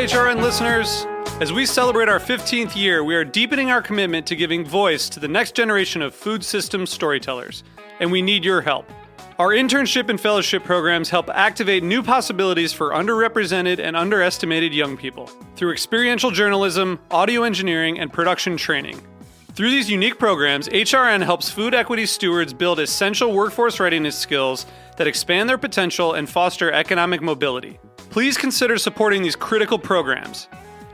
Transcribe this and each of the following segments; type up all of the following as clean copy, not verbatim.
HRN listeners. As we celebrate our 15th year, we are deepening our commitment to giving voice to the next generation of food systems storytellers, and we need your help. Our internship and fellowship programs help activate new possibilities for underrepresented and underestimated young people through experiential journalism, audio engineering, and production training. Through these unique programs, HRN helps food equity stewards build essential workforce readiness skills that expand their potential and foster economic mobility. Please consider supporting these critical programs.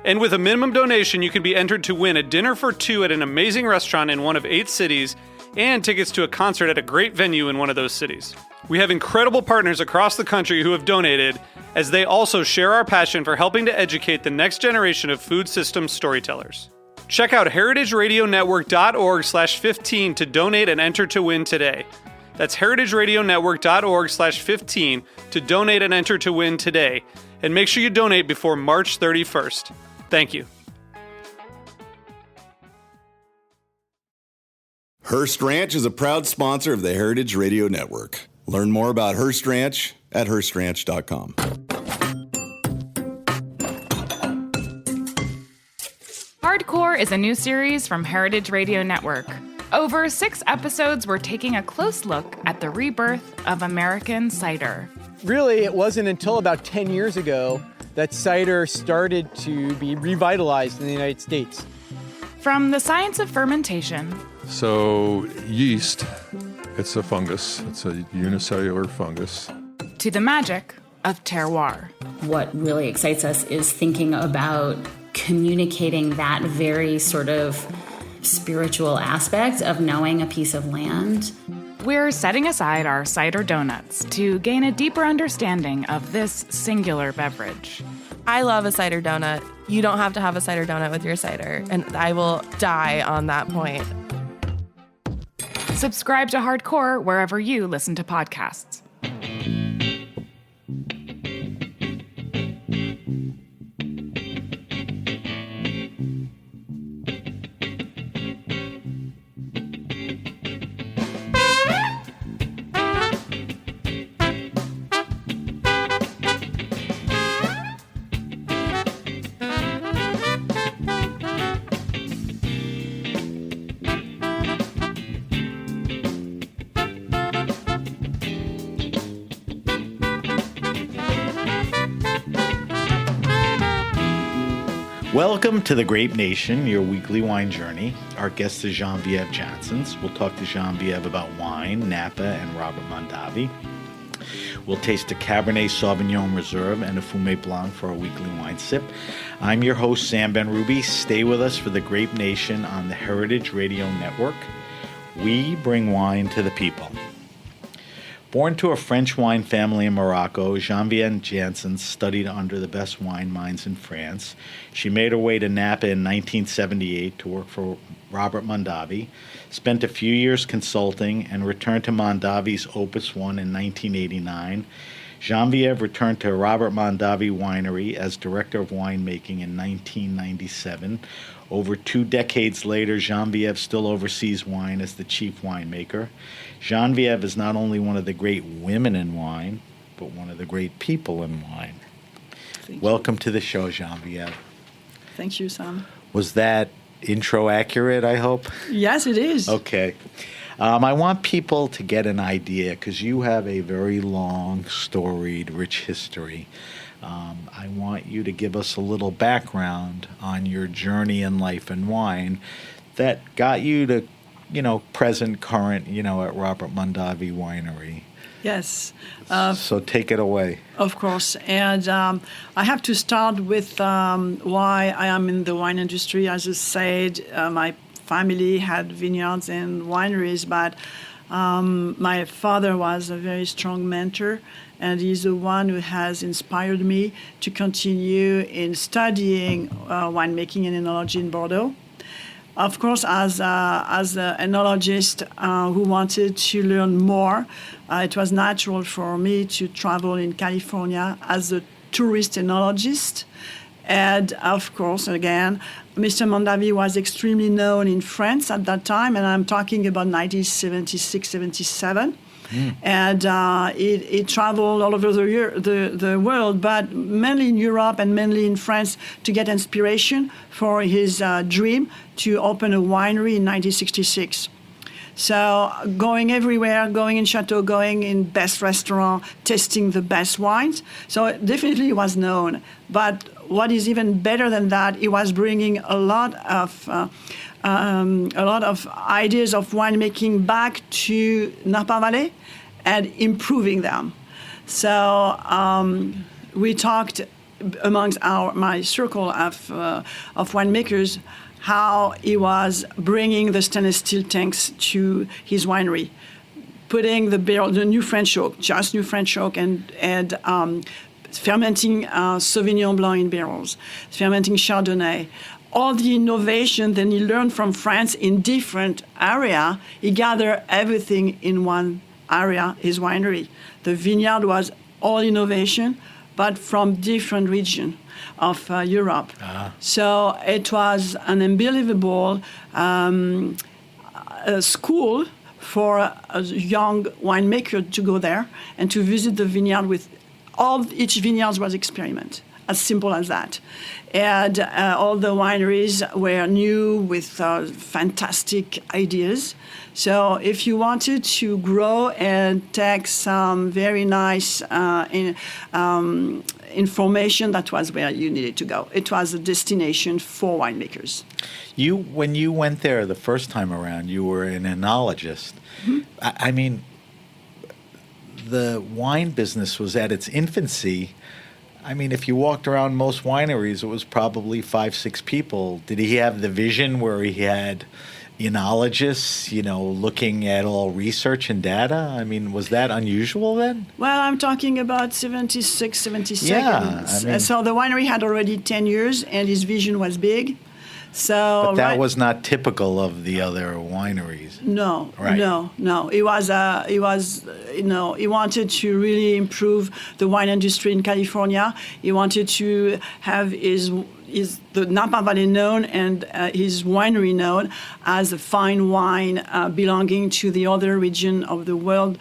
And with a minimum donation, you can be entered to win a dinner for two at an amazing restaurant in one of 8 cities and tickets to a concert at a great venue in one of those cities. We have incredible partners across the country who have donated, as they also share our passion for helping to educate the next generation of food systems storytellers. Check out heritageradionetwork.org/15 to donate and enter to win today. That's heritageradionetwork.org/15 to donate and enter to win today. And make sure you donate before March 31st. Thank you. Hearst Ranch is a proud sponsor of the Heritage Radio Network. Learn more about Hearst Ranch at HearstRanch.com. Hardcore is a new series from Heritage Radio Network. Over 6 episodes, we're taking a close look at the rebirth of American cider. Really, it wasn't until about 10 years ago that cider started to be revitalized in the United States. From the science of fermentation. So yeast, it's a fungus. It's a unicellular fungus. To the magic of terroir. What really excites us is thinking about communicating that very sort of spiritual aspect of knowing a piece of land. We're setting aside our cider donuts to gain a deeper understanding of this singular beverage. I love a cider donut. You don't have to have a cider donut with your cider, and I will die on that point. Subscribe to Hardcore wherever you listen to podcasts. Welcome to the Grape Nation, your weekly wine journey. Our guest is Genevieve Janssens. We'll talk to Genevieve about wine, Napa, and Robert Mondavi. We'll taste a Cabernet Sauvignon Reserve and a Fumé Blanc for our weekly wine sip. I'm your host, Sam Ben-Ruby. Stay with us for the Grape Nation on the Heritage Radio Network. We bring wine to the people. Born to a French wine family in Morocco, Genevieve Janssens studied under the best wine minds in France. She made her way to Napa in 1978 to work for Robert Mondavi, spent a few years consulting, and returned to Mondavi's Opus One in 1989. Genevieve returned to Robert Mondavi Winery as Director of Winemaking in 1997. Over 2 decades later, Genevieve still oversees wine as the chief winemaker. Genevieve is not only one of the great women in wine, but one of the great people in wine. Welcome to the show, Genevieve. Thank you, Sam. Was that intro accurate, I hope? Yes, it is. Okay. I want people to get an idea, because you have a very long, storied, rich history. I want you to give us a little background on your journey in life and wine that got you to, present, current, at Robert Mondavi Winery. Yes. So take it away. Of course. And I have to start with why I am in the wine industry. As I said, my family had vineyards and wineries, but my father was a very strong mentor, and he's the one who has inspired me to continue in studying winemaking and enology in Bordeaux. Of course, as an enologist who wanted to learn more, it was natural for me to travel in California as a tourist enologist. And of course, again, Mr. Mondavi was extremely known in France at that time, and I'm talking about 1976, 77. And he traveled all over the world, but mainly in Europe and mainly in France to get inspiration for his dream to open a winery in 1966. So going everywhere, going in chateau, going in best restaurant, tasting the best wines. So definitely he was known. But what is even better than that, he was bringing a lot of ideas of winemaking back to Napa Valley and improving them. So we talked amongst my circle of winemakers how he was bringing the stainless steel tanks to his winery, putting the new French oak, just new French oak, and fermenting Sauvignon Blanc in barrels, fermenting Chardonnay. All the innovation that he learned from France in different area, he gathered everything in one area, his winery. The vineyard was all innovation, but from different region of Europe. So it was an unbelievable school for a young winemaker to go there and to visit the vineyard with each vineyard was experiment, as simple as that. And all the wineries were new with fantastic ideas. So if you wanted to grow and take some very nice information, that was where you needed to go. It was a destination for winemakers. When you went there the first time around, you were an enologist. I mean, the wine business was at its infancy. I mean, if you walked around most wineries, it was probably 5-6 people. Did he have the vision where he had enologists, looking at all research and data? I mean, was that unusual then? Well, I'm talking about 76, 77. Yeah, I mean, so the winery had already 10 years, and his vision was big. So, but that was not typical of the other wineries. No, right. no. He wanted to really improve the wine industry in California. He wanted to have the Napa Valley known and his winery known as a fine wine belonging to the other region of the world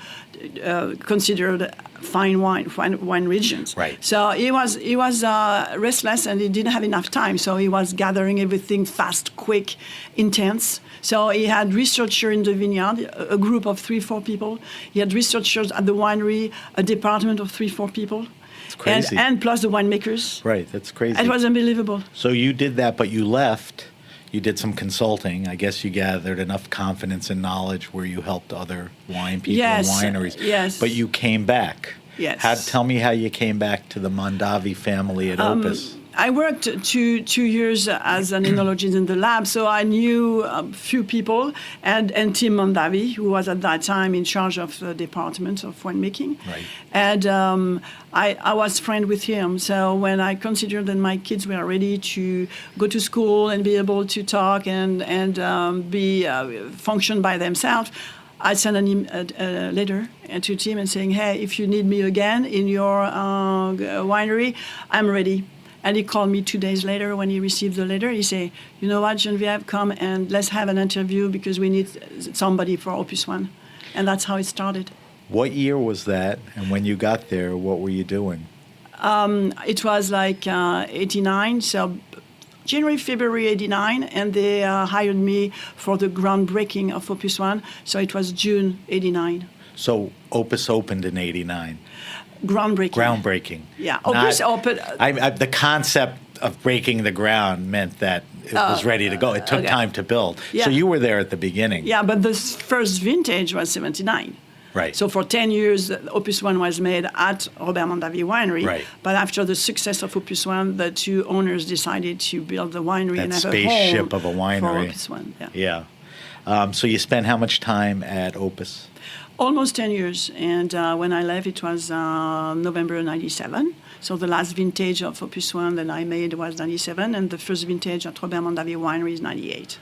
considered fine wine regions. Right. So he was restless and he didn't have enough time. So he was gathering everything fast, quick, intense. So he had researchers in the vineyard, a group of 3-4 people. He had researchers at the winery, a department of 3-4 people. It's crazy. And plus the winemakers. Right, that's crazy. It was unbelievable. So you did that, but you left. You did some consulting. I guess you gathered enough confidence and knowledge where you helped other wine people and wineries. Yes. But you came back. Yes. Tell me how you came back to the Mondavi family at Opus. I worked two years as an enologist in the lab, so I knew a few people, and Tim Mondavi, who was at that time in charge of the department of winemaking. Right. And I was friend with him. So when I considered that my kids were ready to go to school and be able to talk and be function by themselves, I sent a letter to Tim and saying, hey, if you need me again in your winery, I'm ready. And he called me 2 days later when he received the letter. He said, you know what, Genevieve, come and let's have an interview because we need somebody for Opus One. And that's how it started. What year was that? And when you got there, what were you doing? It was like 89, so January, February 89, and they hired me for the groundbreaking of Opus One. So it was June 89. So Opus opened in 89. Groundbreaking. Yeah. Opus opened. The concept of breaking the ground meant that it was ready to go. It took time to build. Yeah. So you were there at the beginning. Yeah, but the first vintage was 79. Right. So for 10 years, Opus One was made at Robert Mondavi Winery. Right. But after the success of Opus One, the two owners decided to build the winery and have a spaceship home of a winery. for Opus One. Yeah. So you spent how much time at Opus? Almost 10 years. And when I left, it was November 97. So the last vintage of Opus One that I made was 97, and the first vintage at Robert Mondavi Winery is 98.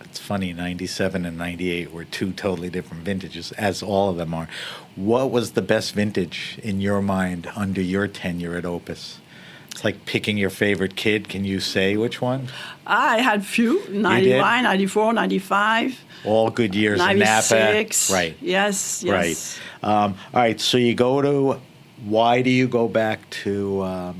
It's funny, 97 and 98 were two totally different vintages, as all of them are. What was the best vintage in your mind under your tenure at Opus? It's like picking your favorite kid. Can you say which one? I had few, 91, 94, 95. All good years in 96. Napa. Right. Yes. Right. All right. So you go to, why do you go back to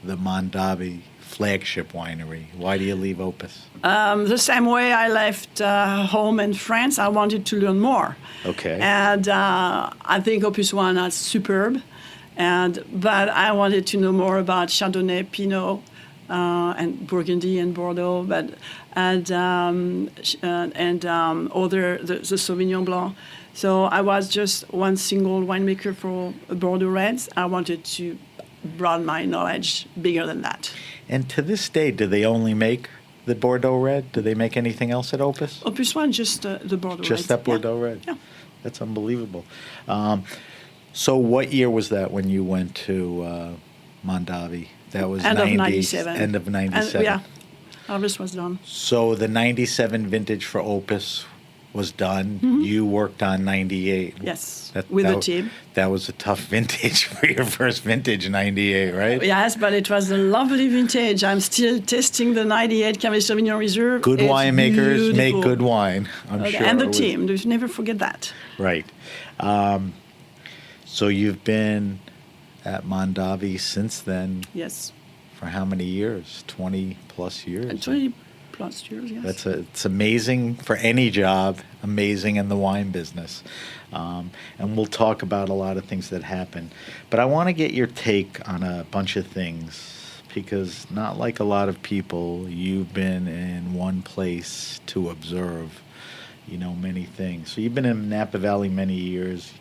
the Mondavi flagship winery? Why do you leave Opus? The same way I left home in France, I wanted to learn more. Okay. And I think Opus One is superb. But I wanted to know more about Chardonnay, Pinot, and Burgundy and Bordeaux, and other the Sauvignon Blanc. So I was just one single winemaker for Bordeaux Reds. I wanted to broaden my knowledge bigger than that. And to this day, do they only make the Bordeaux Red? Do they make anything else at Opus? Opus One, just the Bordeaux Reds. Just that Bordeaux Red? Yeah. That's unbelievable. So what year was that when you went to Mondavi? That was End of 97. End of 97. Yeah, harvest was done. So the 97 vintage for Opus was done. Mm-hmm. You worked on 98. Yes, with the team. That was a tough vintage for your first vintage, 98, right? Yes, but it was a lovely vintage. I'm still testing the 98 Cabernet Sauvignon Reserve. Good It's winemakers make beautiful. good wine, I'm sure. And the team, never forget that. Right. So you've been at Mondavi since then. Yes. For how many years? 20 plus years? 20 plus years, yes. It's amazing for any job, amazing in the wine business. And we'll talk about a lot of things that happen. But I want to get your take on a bunch of things, because not like a lot of people, you've been in one place to observe, many things. So you've been in Napa Valley many years.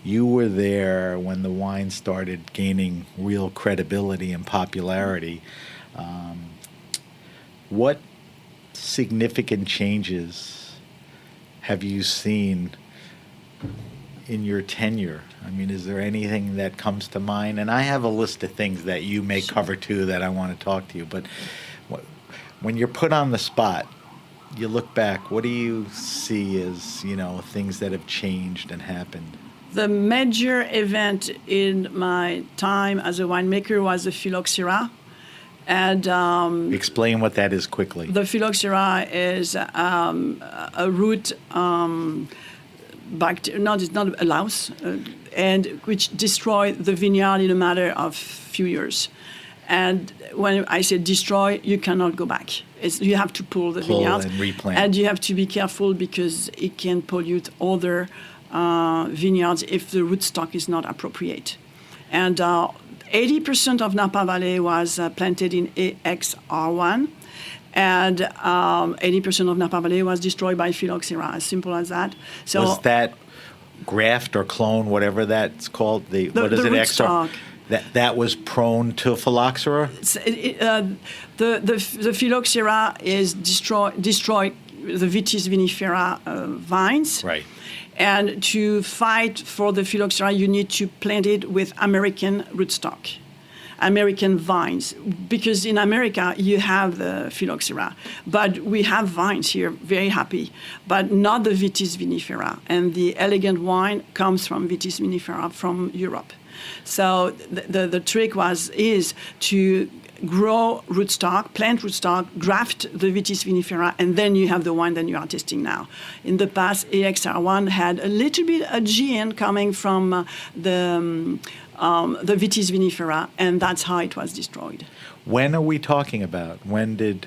You were there when the wine started gaining real credibility and popularity. What significant changes have you seen in your tenure? I mean, is there anything that comes to mind? And I have a list of things that you may cover too that I want to talk to you. But when you're put on the spot, you look back, what do you see as, things that have changed and happened? The major event in my time as a winemaker was the phylloxera. And explain what that is quickly. The phylloxera is a root bacteria. No, it's not a louse, and which destroy the vineyard in a matter of few years. And when I say destroy, you cannot go back. You have to pull the vineyard and replant. And you have to be careful because it can pollute other vineyards if the rootstock is not appropriate. And 80% of Napa Valley was planted in AXR1, and 80% of Napa Valley was destroyed by phylloxera, as simple as that. So was that graft or clone, whatever that's called? What is the it? rootstock. That was prone to phylloxera? The phylloxera is destroy the Vitis vinifera vines. Right. And to fight for the phylloxera, you need to plant it with American rootstock, American vines, because in America you have the phylloxera, but we have vines here, very happy, but not the Vitis vinifera. And the elegant wine comes from Vitis vinifera from Europe. So the trick is to grow rootstock, plant rootstock, graft the Vitis vinifera, and then you have the wine that you are tasting now. In the past, AXR1 had a little bit of gene coming from the Vitis vinifera, and that's how it was destroyed. When are we talking about? When did...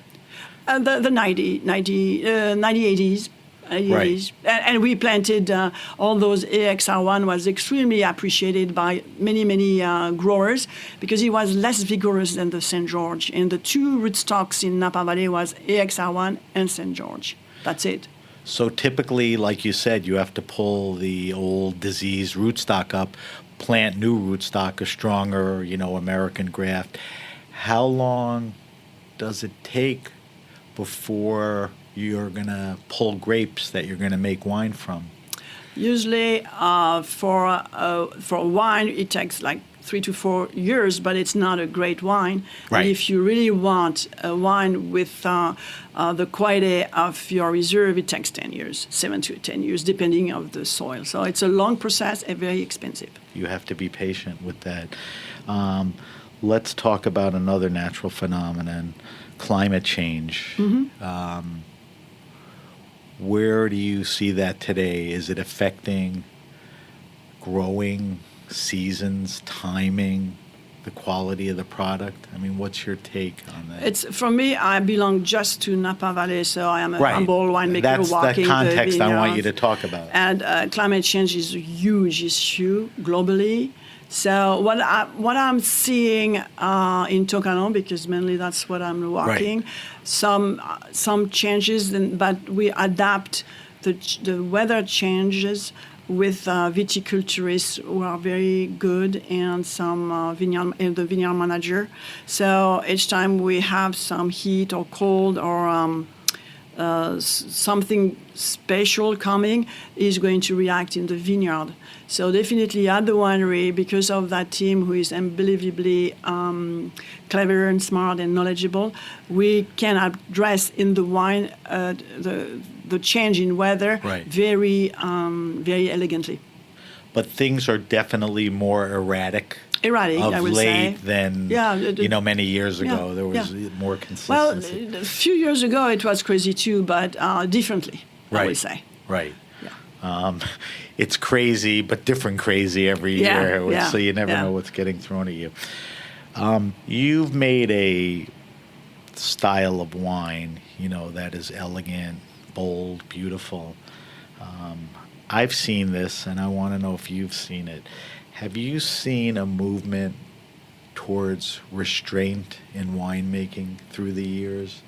The 1980s. Right. And we planted all those. AXR1 was extremely appreciated by many growers because it was less vigorous than the St. George. And the two rootstocks in Napa Valley was AXR1 and St. George. That's it. So typically, like you said, you have to pull the old diseased rootstock up, plant new rootstock, a stronger, American graft. How long does it take before you're going to pull grapes that you're going to make wine from? Usually for wine, it takes like 3 to 4 years, but it's not a great wine. Right. And if you really want a wine with the quality of your reserve, it takes 10 years, 7 to 10 years, depending on the soil. So it's a long process and very expensive. You have to be patient with that. let's talk about another natural phenomenon, climate change. Where do you see that today? Is it affecting growing seasons, timing, the quality of the product? I mean, what's your take on that? It's for me. I belong just to Napa Valley, so I am a humble winemaker That's walking the context I want you vineyards. to talk about. And climate change is a huge issue globally. So what I'm seeing in Tocano, because mainly that's what I'm walking, some changes, but we adapt the weather changes with viticulturists who are very good and some the vineyard manager. So each time we have some heat or cold or something special coming, is going to react in the vineyard. So definitely at the winery, because of that team who is unbelievably clever and smart and knowledgeable, we can address in the wine the change in weather very elegantly. But things are definitely more erratic I would say. than many years ago. There was more consistency. Well, a few years ago it was crazy too, but differently, I would say. Right. It's crazy, but different crazy every year, so you never know what's getting thrown at you. You've made a style of wine, that is elegant, bold, beautiful. I've seen this, and I want to know if you've seen it. Have you seen a movement towards restraint in winemaking through the years?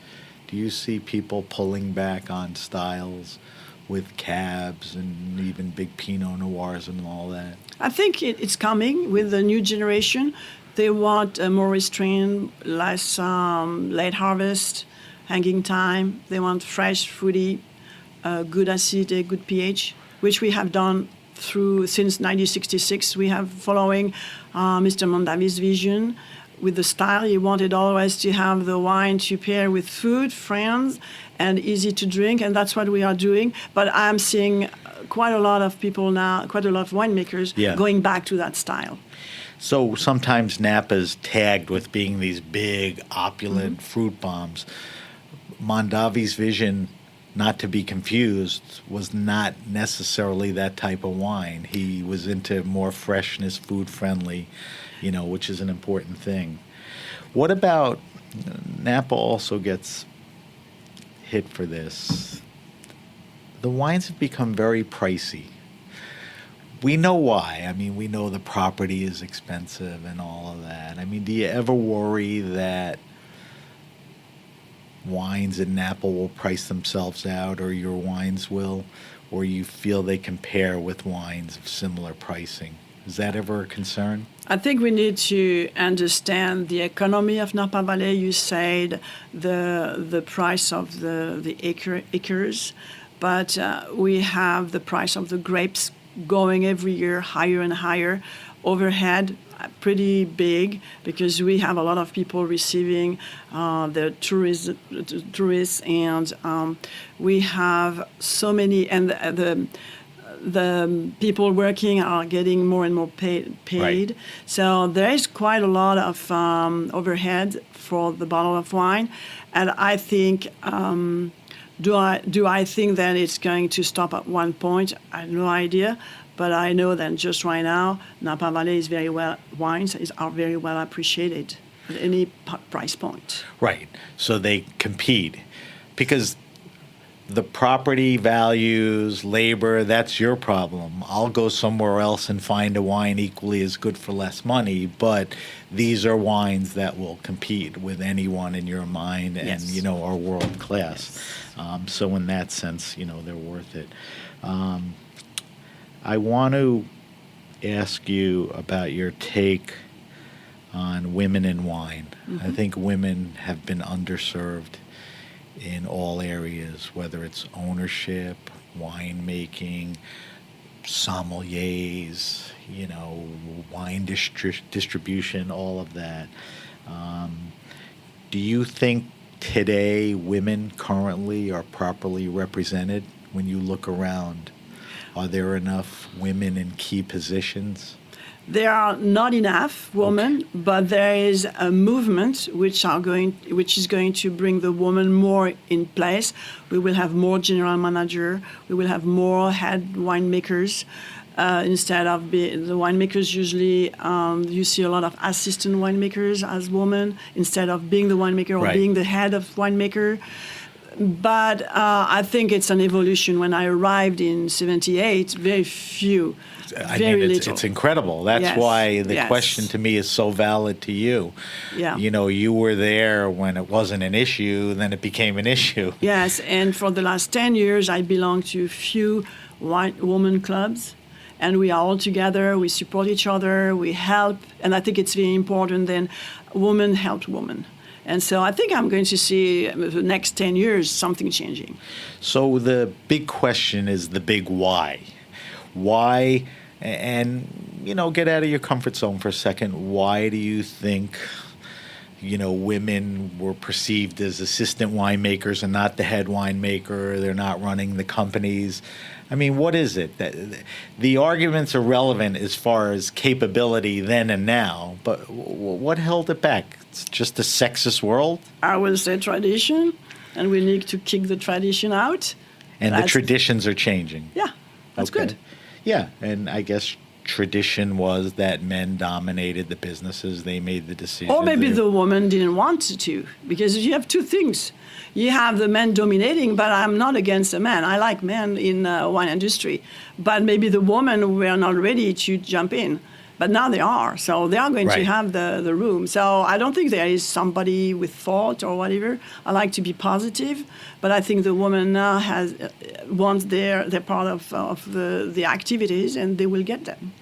Do you see people pulling back on styles with cabs and even big Pinot Noirs and all that? I think it's coming with the new generation. They want a more restrained, less late harvest, hanging time. They want fresh, fruity, good acidity, good pH, which we have done since 1966. We have following Mr. Mondavi's vision with the style. He wanted always to have the wine to pair with food, friends, and easy to drink, and that's what we are doing. But I'm seeing quite a lot of people now, quite a lot of winemakers going back to that style. So sometimes Napa's tagged with being these big, opulent fruit bombs. Mondavi's vision, not to be confused, was not necessarily that type of wine. He was into more freshness, food-friendly, which is an important thing. What about, Napa also gets hit for this. The wines have become very pricey. We know why. I mean, we know the property is expensive and all of that. I mean, do you ever worry that wines in Napa will price themselves out, or your wines will, or you feel they compare with wines of similar pricing? Is that ever a concern? I think we need to understand the economy of Napa Valley. You said the price of the acres, but we have the price of the grapes going every year higher and higher. Overhead, pretty big, because we have a lot of people receiving the tourists, and we have so many, and the people working are getting more and more paid. Right. So there is quite a lot of overhead for the bottle of wine, and I think. Do I think that it's going to stop at one point? I have no idea, but I know that just right now, Napa Valley wines are very well appreciated at any price point. Right. So they compete because the property values, labor, that's your problem. I'll go somewhere else and find a wine equally as good for less money, but these are wines that will compete with anyone in your mind and, are world class. So in that sense, they're worth it. I want to ask you about your take on women in wine. Mm-hmm. I think women have been underserved in all areas, whether it's ownership, winemaking, sommeliers, wine distribution, all of that. Do you think today women currently are properly represented when you look around? Are there enough women in key positions? There are not enough women, but there is a movement which is going to bring the woman more in place. We will have more general manager. We will have more head winemakers. Instead of the winemakers, usually you see a lot of assistant winemakers as women instead of being the winemaker or being the head of winemaker. But I think it's an evolution. When I arrived in '78, very few. It's incredible. That's why the question to me is so valid to you. Yeah. You know, you were there when it wasn't an issue, then it became an issue. Yes, and for the last 10 years, I belong to a few women clubs, and we are all together. We support each other. We help, and I think it's very important. Then, women help women. And so I think I'm going to see the next 10 years something changing. So the big question is the big why. Why, and, you know, get out of your comfort zone for a second. Why do you think, you know, women were perceived as assistant winemakers and not the head winemaker? They're not running the companies. I mean, what is it? The arguments are relevant as far as capability then and now, but what held it back? It's just a sexist world? I will say tradition, and we need to kick the tradition out. And the traditions are changing. Yeah, that's good. Yeah, and I guess tradition was that men dominated the businesses. They made the decisions. Or maybe the woman didn't want to, because you have two things. You have the men dominating, but I'm not against the men. I like men in wine industry. But maybe the women were not ready to jump in. But now they are. So they are going to have the room. So I don't think there is somebody with fault or whatever. I like to be positive. But I think the woman now wants their part of the activities, and they will get them.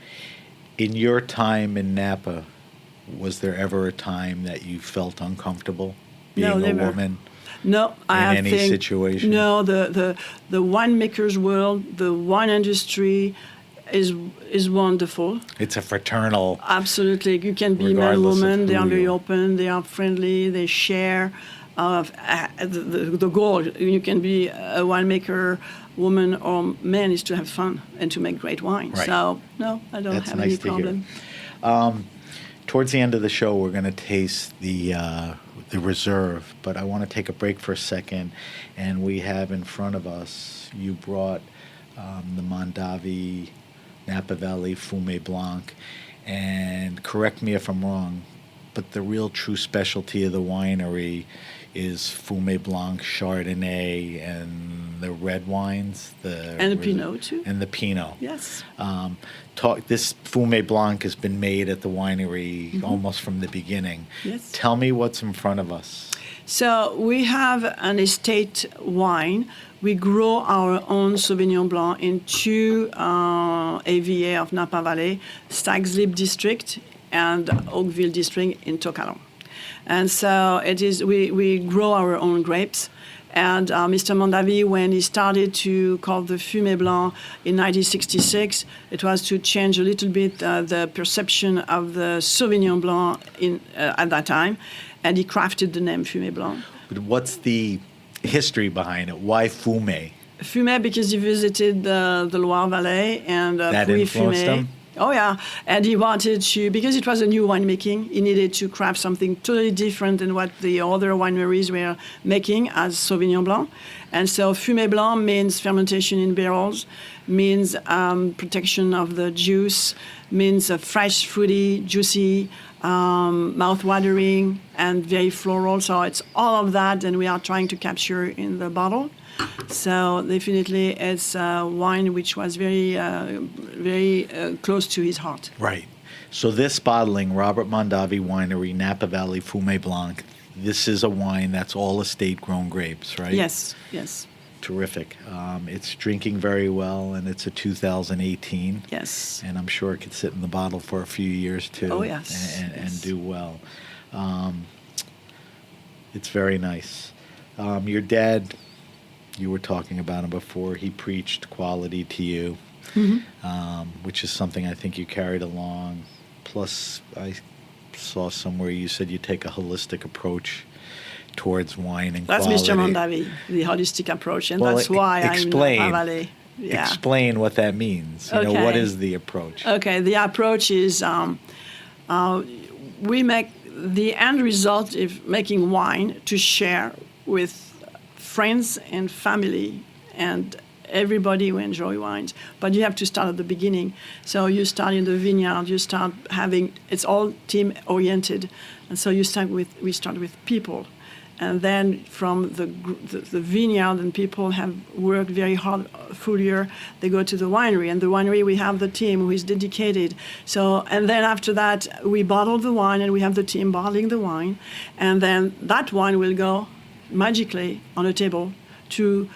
In your time in Napa, was there ever a time that you felt uncomfortable being a woman? No, in any situation? No, the winemaker's world, the wine industry is wonderful. It's a fraternal. Absolutely. You can be man, woman. They are very open. They are friendly. They share the goal. You can be a winemaker, woman or man, is to have fun and to make great wine. Right. So, no, I don't have any problem. Towards the end of the show, we're going to taste the reserve, but I want to take a break for a second. And we have in front of us, you brought the Mondavi Napa Valley Fumé Blanc, and correct me if I'm wrong, but the real true specialty of the winery is Fumé Blanc, Chardonnay, and the red wines. And the Pinot, too. And the Pinot. Yes. This Fumé Blanc has been made at the winery almost from the beginning. Yes. Tell me what's in front of us. So we have an estate wine. We grow our own Sauvignon Blanc in two AVA of Napa Valley, Stag's Leap District and Oakville District in Tocalon. And so it is. We grow our own grapes. And Mr. Mondavi, when he started to call the Fumé Blanc in 1966, it was to change a little bit the perception of the Sauvignon Blanc at that time. And he crafted the name Fumé Blanc. But what's the history behind it? Why Fumé? Fumé because he visited the Loire Valley and that influenced him? Oh, yeah. And he wanted to, because it was a new winemaking, he needed to craft something totally different than what the other wineries were making as Sauvignon Blanc. And so Fumé Blanc means fermentation in barrels, means protection of the juice, means fresh, fruity, juicy, mouth-watering, and very floral. So it's all of that, and we are trying to capture in the bottle. So definitely it's a wine which was very, very close to his heart. Right. So this bottling, Robert Mondavi Winery, Napa Valley Fumé Blanc, this is a wine that's all estate-grown grapes, right? Yes, yes. Terrific. It's drinking very well, and it's a 2018. Yes. And I'm sure it could sit in the bottle for a few years, too. Oh, yes. And do well. It's very nice. Your dad, you were talking about him before, he preached quality to you, which is something I think you carried along. Plus, I saw somewhere you said you take a holistic approach towards wine and that's quality. That's Mr. Mondavi, the holistic approach, and that's why I'm in Napa Valley. Yeah. Explain what that means. You know, what Okay. is the approach? Okay, the approach is we make the end result of making wine to share with friends and family and everybody who enjoy wines. But you have to start at the beginning. So you start in the vineyard, you start having, it's all team oriented. And so we start with people. And then from the vineyard, and people have worked very hard full year, they go to the winery. And the winery, we have the team who is dedicated. So, and then after that, we bottle the wine, and we have the team bottling the wine. And then that wine will go magically on a table to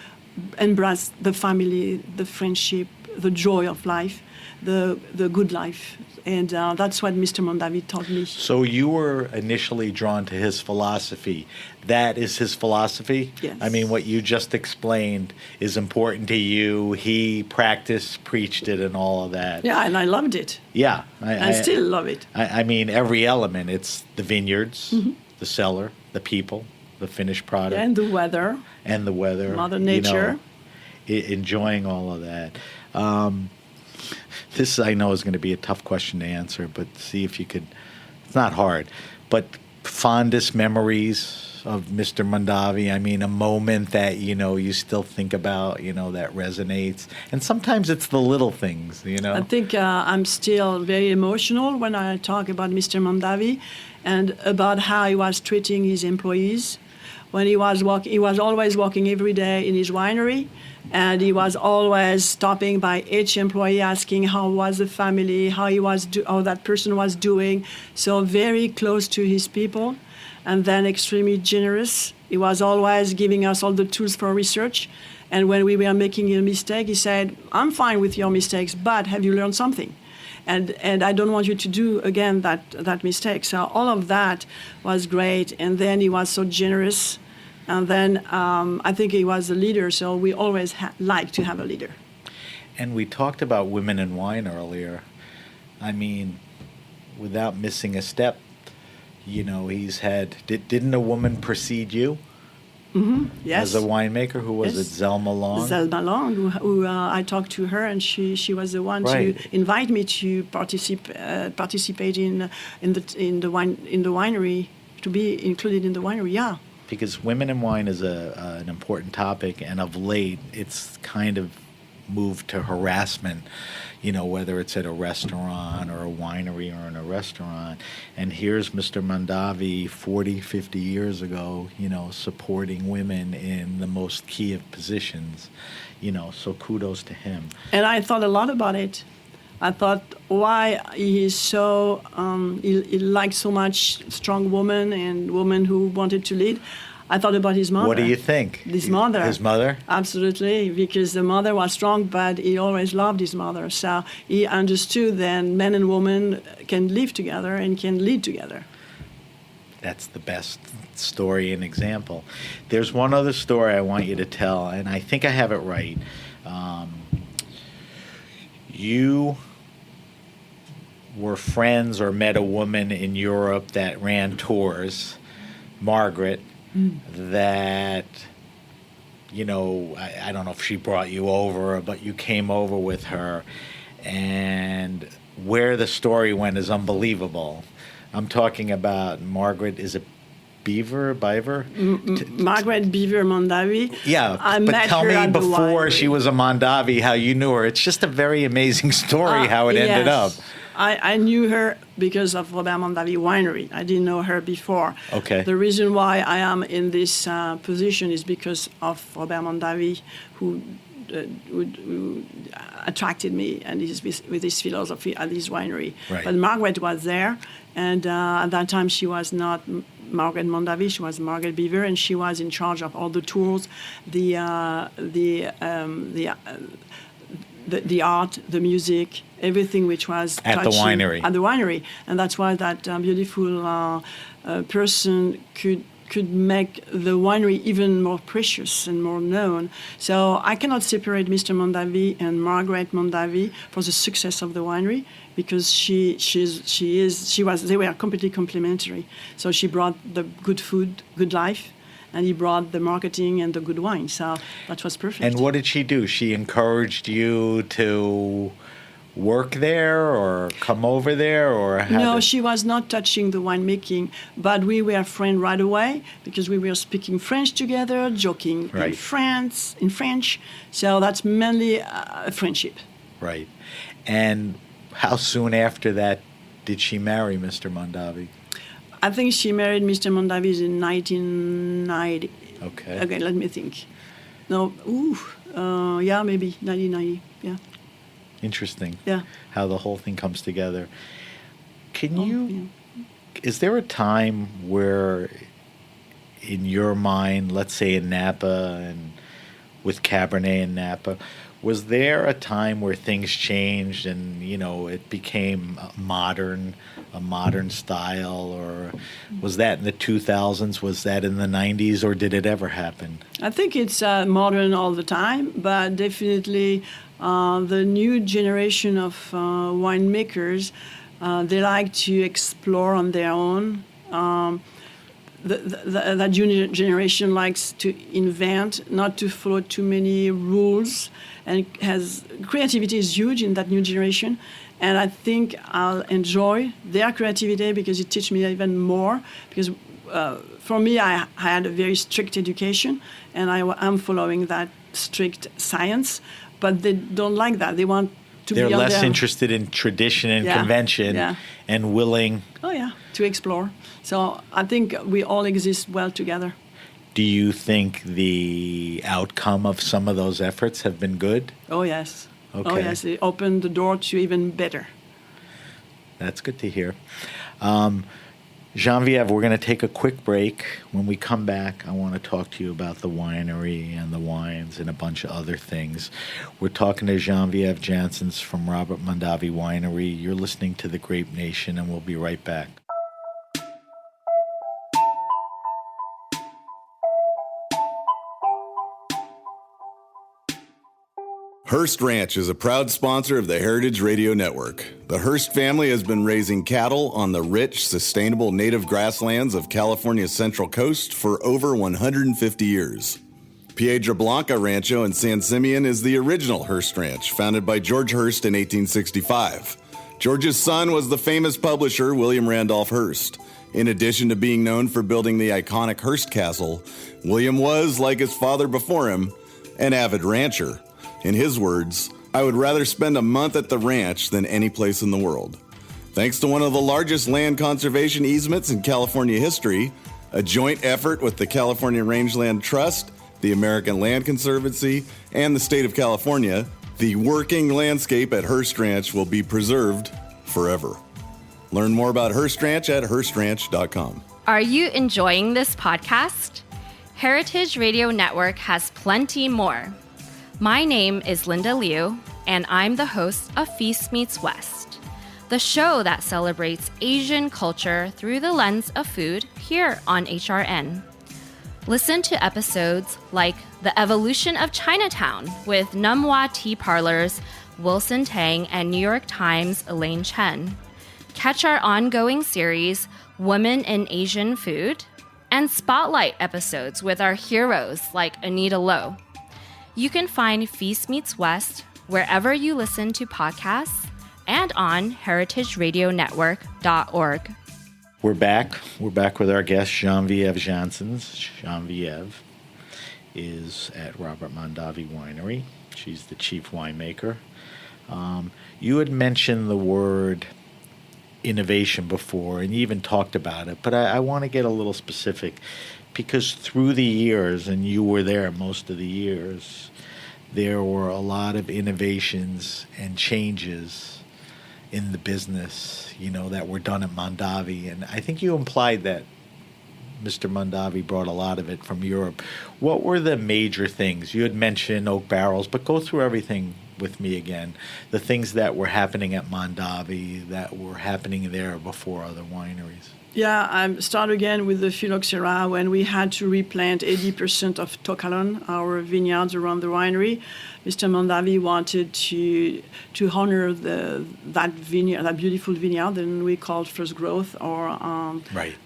embrace the family, the friendship, the joy of life, the good life. And that's what Mr. Mondavi taught me. So you were initially drawn to his philosophy. That is his philosophy? Yes. I mean, what you just explained is important to you. He practiced, preached it, and all of that. Yeah, and I loved it. Yeah. I still love it. I mean, every element. It's the vineyards, the cellar, the people, the finished product. Yeah, and the weather. And the weather. Mother Nature. Enjoying all of that. This, I know, is going to be a tough question to answer, but see if you could. It's not hard, but fondest memories of Mr. Mondavi. I mean, a moment that, you know, you still think about, you know, that resonates. And sometimes it's the little things, you know. I think I'm still very emotional when I talk about Mr. Mondavi and about how he was treating his employees. When he was always walking every day in his winery, and he was always stopping by each employee, asking how was the family, how that person was doing. So very close to his people, and then extremely generous. He was always giving us all the tools for research. And when we were making a mistake, he said, "I'm fine with your mistakes, but have you learned something? And I don't want you to do again that mistake." So all of that was great. And then he was so generous. And then I think he was a leader, so we always like to have a leader. And we talked about women in wine earlier. I mean, without missing a step, you know, he's had... Didn't a woman precede you? Mm-hmm. Yes. As a winemaker? Who was Yes. it? Zelma Long? Zelma Long, who I talked to her, and she was the one Right. to invite me to participate in the winery, to be included in the winery. Yeah. Because women in wine is an important topic, and of late, it's kind of moved to harassment, you know, whether it's at a restaurant or a winery or in a restaurant. And here's Mr. Mondavi 40, 50 years ago, you know, supporting women in the most key of positions, you know, so kudos to him. And I thought a lot about it. I thought why he is so, he liked so much strong women and women who wanted to lead. I thought about his mother. What do you think? His mother. His mother? Absolutely, because the mother was strong, but he always loved his mother. So he understood that men and women can live together and can lead together. That's the best story and example. There's one other story I want you to tell, and I think I have it right. You were friends or met a woman in Europe that ran tours, Margaret, that, you know, I don't know if she brought you over, but you came over with her, and where the story went is unbelievable. I'm talking about Margaret, is it Biver? Margaret Beaver Mondavi. Yeah, I but met tell her me at the before winery. she was a Mondavi how you knew her. It's just a very amazing story how it ended up. Yes. I knew her because of Robert Mondavi Winery. I didn't know her before. Okay. The reason why I am in this position is because of Robert Mondavi, who attracted me and with his philosophy at his winery. Right. But Margaret was there, and at that time she was not Margaret Mondavi, she was Margaret Beaver, and she was in charge of all the tours, the art, the music, everything which was At the touching winery. At the winery, and that's why that beautiful person could make the winery even more precious and more known. So I cannot separate Mr. Mondavi and Margaret Mondavi for the success of the winery, because they were completely complementary. So she brought the good food, good life, and he brought the marketing and the good wine. So that was perfect. And what did she do? She encouraged you to work there or come over there, or no, she was not touching the winemaking, but we were friends right away because we were speaking French together, joking Right. in French. So that's mainly a friendship. Right. And how soon after that did she marry Mr. Mondavi? I think she married Mr. Mondavi in 1990. Okay, let me think. No, yeah, maybe 1990. Yeah. Interesting. Yeah. How the whole thing comes together. Is there a time where, in your mind, let's say in Napa and with Cabernet in Napa, was there a time where things changed and, it became a modern style, or was that in the 2000s? Was that in the 90s, or did it ever happen? I think it's modern all the time, but definitely the new generation of winemakers, they like to explore on their own. That junior generation likes to invent, not to follow too many rules, and creativity is huge in that new generation. And I think I'll enjoy their creativity because it teaches me even more. Because for me, I had a very strict education, and I'm following that strict science. But they don't like that. They want to be on less their... interested in tradition and convention and willing... to explore. So I think we all exist well together. Do you think the outcome of some of those efforts have been good? Oh, yes. Okay. Oh, yes. It opened the door to even better. That's good to hear. Genevieve, we're going to take a quick break. When we come back, I want to talk to you about the winery and the wines and a bunch of other things. We're talking to Genevieve Janssens from Robert Mondavi Winery. You're listening to The Grape Nation, and we'll be right back. Hearst Ranch is a proud sponsor of the Heritage Radio Network. The Hearst family has been raising cattle on the rich, sustainable native grasslands of California's Central Coast for over 150 years. Piedra Blanca Rancho in San Simeon is the original Hearst Ranch, founded by George Hearst in 1865. George's son was the famous publisher William Randolph Hearst. In addition to being known for building the iconic Hearst Castle, William was, like his father before him, an avid rancher. In his words, "I would rather spend a month at the ranch than any place in the world." Thanks to one of the largest land conservation easements in California history, a joint effort with the California Rangeland Trust, the American Land Conservancy, and the state of California, the working landscape at Hearst Ranch will be preserved forever. Learn more about Hearst Ranch at HearstRanch.com. Are you enjoying this podcast? Heritage Radio Network has plenty more. My name is Linda Liu, and I'm the host of Feast Meets West, the show that celebrates Asian culture through the lens of food here on HRN. Listen to episodes like The Evolution of Chinatown with Numwa Tea Parlor's Wilson Tang and New York Times' Elaine Chen. Catch our ongoing series, Women in Asian Food, and spotlight episodes with our heroes like Anita Lowe. You can find Feast Meets West wherever you listen to podcasts and on heritageradionetwork.org. We're back. We're back with our guest, Genevieve Janssens. Genevieve is at Robert Mondavi Winery. She's the chief winemaker. You had mentioned the word innovation before, and you even talked about it, but I want to get a little specific. Because through the years, and you were there most of the years, there were a lot of innovations and changes in the business, that were done at Mondavi. And I think you implied that Mr. Mondavi brought a lot of it from Europe. What were the major things? You had mentioned oak barrels, but go through everything with me again. The things that were happening at Mondavi that were happening there before other wineries. Yeah, I start again with the phylloxera when we had to replant 80% of Tokalon, our vineyards around the winery. Mr. Mondavi wanted to honor that vineyard, that beautiful vineyard, and we called First Growth or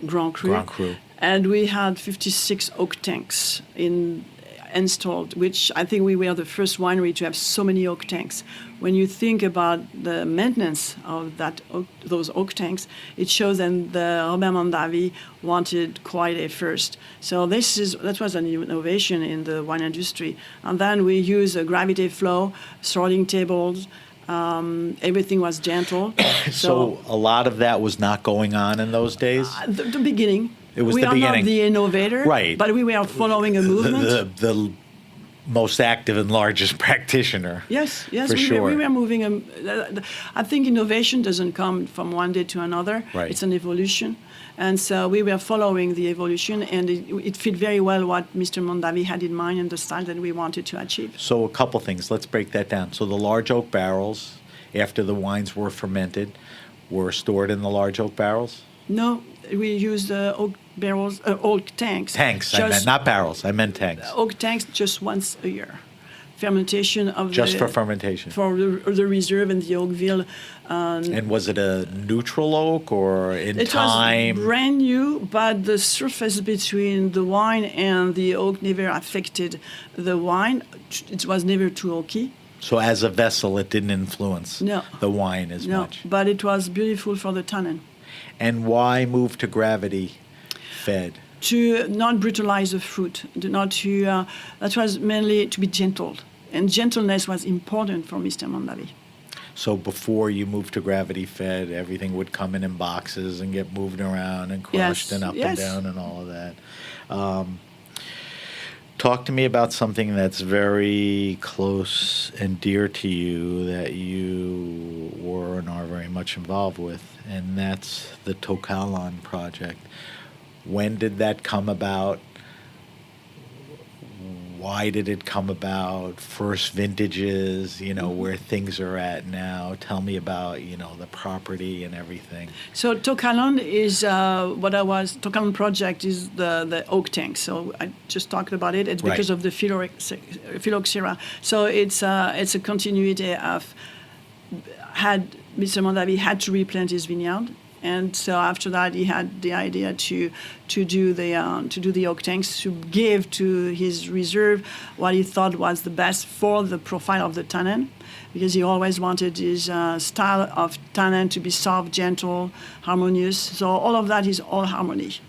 Grand Cru. Grand Cru. And we had 56 oak tanks installed, which I think we were the first winery to have so many oak tanks. When you think about the maintenance of those oak tanks, it shows that the Robert Mondavi wanted quite a first. So that was an innovation in the wine industry. And then we use a gravity flow, sorting tables. Everything was gentle. So a lot of that was not going on in those days? The beginning. It was we the are beginning. not the innovator, right? But we were following a movement. The most active and largest practitioner. Yes, for sure. We were moving. I think innovation doesn't come from one day to another. Right. It's an evolution, and so we were following the evolution, and it fit very well what Mr. Mondavi had in mind and the style that we wanted to achieve. So a couple things. Let's break that down. So the large oak barrels, after the wines were fermented, were stored in the large oak barrels? No, we used oak barrels, oak tanks. Tanks, I meant, not barrels. I meant tanks. Oak tanks just once a year. Fermentation of just for fermentation. For the reserve and the Oakville. And was it a neutral oak or in it time? It was brand new, but the surface between the wine and the oak never affected the wine. It was never too oaky. So as a vessel, it didn't influence the wine as much. No, but it was beautiful for the tannin. And why move to gravity fed? To not brutalize the fruit, that was mainly to be gentle. And gentleness was important for Mr. Mondavi. So before you moved to gravity fed, everything would come in boxes and get moved around and crushed and up and down and all of that. Talk to me about something that's very close and dear to you that you were and are very much involved with, and that's the Tokalon project. When did that come about? Why did it come about? First vintages, where things are at now. Tell me about, the property and everything. So Tokalon is Tokalon project is the oak tank. So I just talked about it. It's because of the phylloxera. So it's a continuity of Mr. Mondavi had to replant his vineyard. And so after that, he had the idea to do the oak tanks, to give to his reserve what he thought was the best for the profile of the tannin, because he always wanted his style of tannin to be soft, gentle, harmonious. So all of that is all harmony,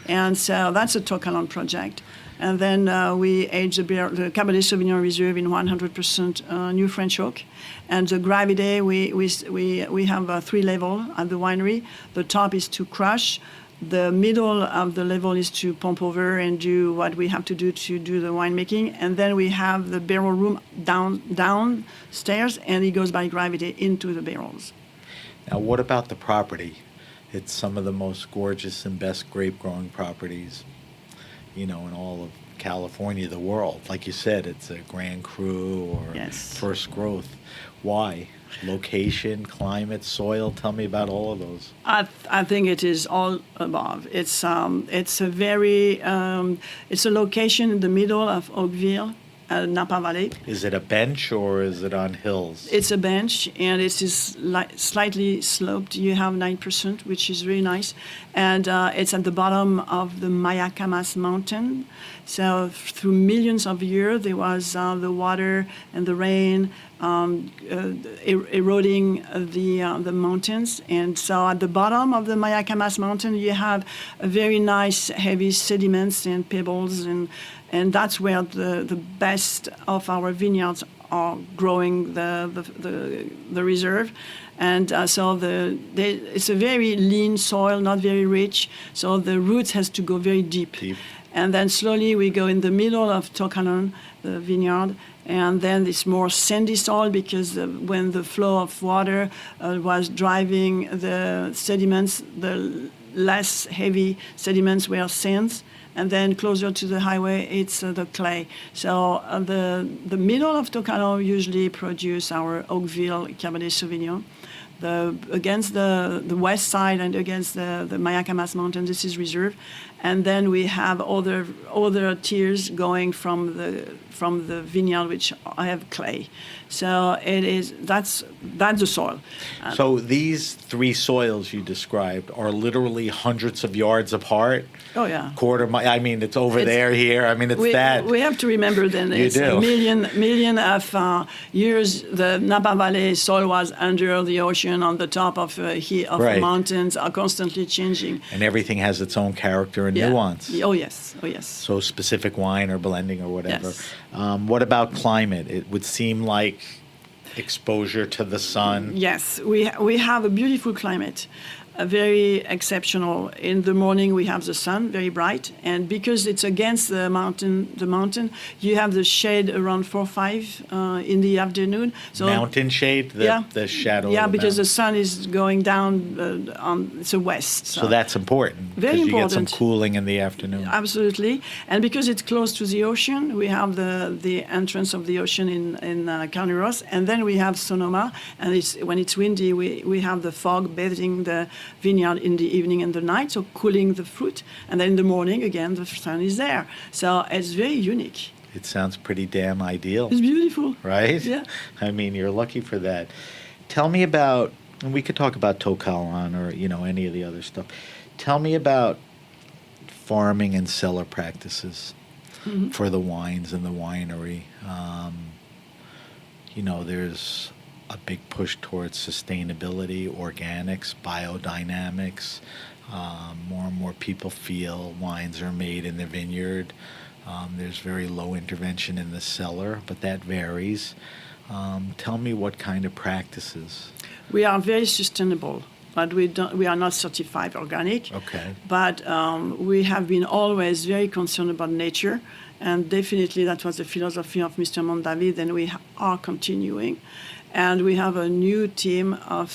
and so that's a Tokalon project. And then we age the Cabernet Sauvignon Reserve in 100% new French oak. And the gravity, we have 3 levels at the winery. The top is to crush. The middle of the level is to pump over and do what we have to do the winemaking. And then we have the barrel room downstairs, and it goes by gravity into the barrels. Now, what about the property? It's some of the most gorgeous and best grape growing properties, in all of California, the world. Like you said, it's a Grand Cru or First Growth. Why? Location, climate, soil. Tell me about all of those. I think it is all above. It's a location in the middle of Oakville, Napa Valley. Is it a bench or is it on hills? It's a bench, and it is slightly sloped. You have 9%, which is really nice. And it's at the bottom of the Mayacamas mountain. So through millions of years, there was the water and the rain eroding the mountains. And so at the bottom of the Mayacamas mountain, you have a very nice heavy sediments and pebbles, and that's where the best of our vineyards are growing the reserve. And so it's a very lean soil, not very rich. So the roots has to go very deep. And then slowly we go in the middle of Tokalon, the vineyard, and then it's more sandy soil because when the flow of water was driving the sediments, the less heavy sediments were sands, and then closer to the highway, it's the clay. So the middle of Tocalo usually produce our Oakville Cabernet Sauvignon. Against the west side and against the Mayacamas Mountain, this is reserve, and then we have other tiers going from the vineyard which have clay. So that's the soil. So these three soils you described are literally hundreds of yards apart. Oh yeah, Quarter mile. I mean, it's over there, here. I mean, it's that. We have to remember then it's a million of years. The Napa Valley soil was under the ocean, on the top of Right. mountains, are constantly changing. And everything has its own character and nuance. Oh yes. So specific wine or blending or whatever. Yes. What about climate? It would seem like exposure to the sun. Yes, we have a beautiful climate, very exceptional. In the morning we have the sun, very bright, and because it's against the mountain, you have the shade around 4 or 5 in the afternoon. So Mountain shade, the shadow. Yeah, of the because the mountain. sun is going down on the west. So that's important. Very 'cause you get some important. cooling in the afternoon. Absolutely, and because it's close to the ocean, we have the entrance of the ocean in Carneros, and then we have Sonoma, and when it's windy, we have the fog bathing the vineyard in the evening and the night, so cooling the fruit, and then in the morning again the sun is there. So it's very unique. It sounds pretty damn ideal. It's beautiful, right? Yeah. I mean, you're lucky for that. Tell me about, and we could talk about Tocalan or any of the other stuff. Tell me about farming and cellar practices for the wines and the winery. There's a big push towards sustainability, organics, biodynamics. More and more people feel wines are made in the vineyard. There's very low intervention in the cellar, but that varies. Tell me what kind of practices. We are very sustainable, but we are not certified organic. Okay. But we have been always very concerned about nature, and definitely that was the philosophy of Mr. Mondavi. Then we are continuing. And we have a new team of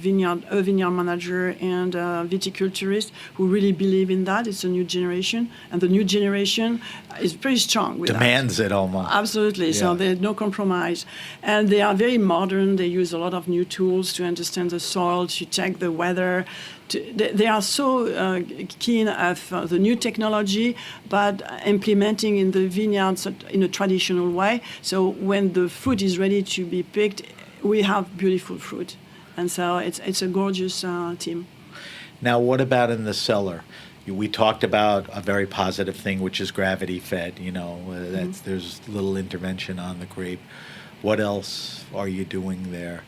vineyard manager and viticulturist who really believe in that. It's a new generation, and the new generation is pretty strong with Demands it almost. Absolutely. Yeah. So there's no compromise. And they are very modern. They use a lot of new tools to understand the soil, to check the weather. They are so keen of the new technology, but implementing in the vineyards in a traditional way. So when the fruit is ready to be picked, we have beautiful fruit. And so it's a gorgeous team. Now, what about in the cellar? We talked about a very positive thing, which is gravity fed. There's little intervention on the grape. What else are you doing there?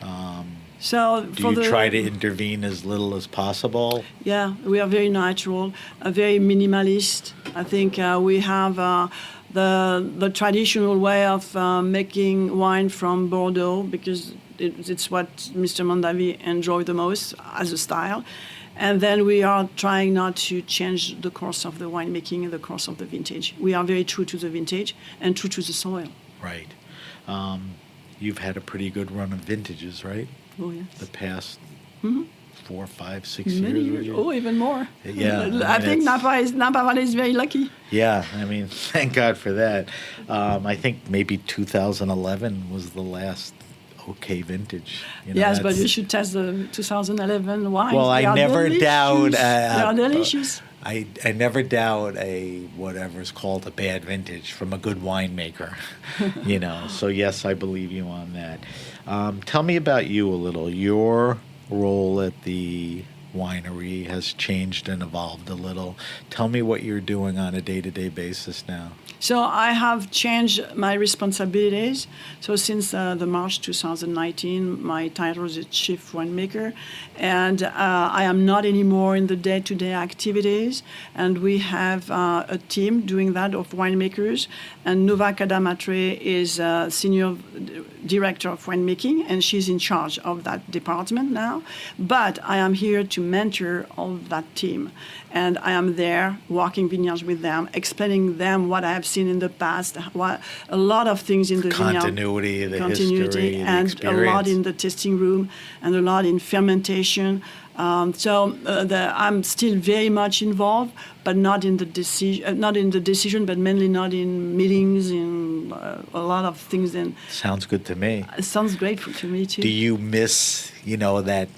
Do you try to intervene as little as possible? Yeah, we are very natural, very minimalist. I think we have the traditional way of making wine from Bordeaux, because it's what Mr. Mondavi enjoyed the most as a style. And then we are trying not to change the course of the winemaking and the course of the vintage. We are very true to the vintage and true to the soil. Right. You've had a pretty good run of vintages, right? Oh, yes. The past 4, 5, 6 Many years. years. Oh, even more. Yeah. I think Napa Valley is very lucky. Yeah, I mean, thank God for that. I think maybe 2011 was the last okay vintage. Yes, but you should test the 2011 wines. Well, I never doubt. They are delicious. I never doubt a whatever's called a bad vintage from a good winemaker. So yes, I believe you on that. Tell me about you a little. Your role at the winery has changed and evolved a little. Tell me what you're doing on a day-to-day basis now. So I have changed my responsibilities. So since the March 2019, my title is Chief Winemaker, and I am not anymore in the day-to-day activities. And we have a team doing that of winemakers. And Nova Kadamatre is Senior Director of Winemaking, and she's in charge of that department now. But I am here to mentor all that team. And I am there walking vineyards with them, explaining them what I have seen in the past, a lot of things in the continuity, vineyard. The history, and the experience. a lot in the tasting room, and a lot in fermentation. I'm still very much involved, but not in the decision, but mainly not in meetings, in a lot of things. And Sounds good to me. it sounds grateful to me too. Do you miss, that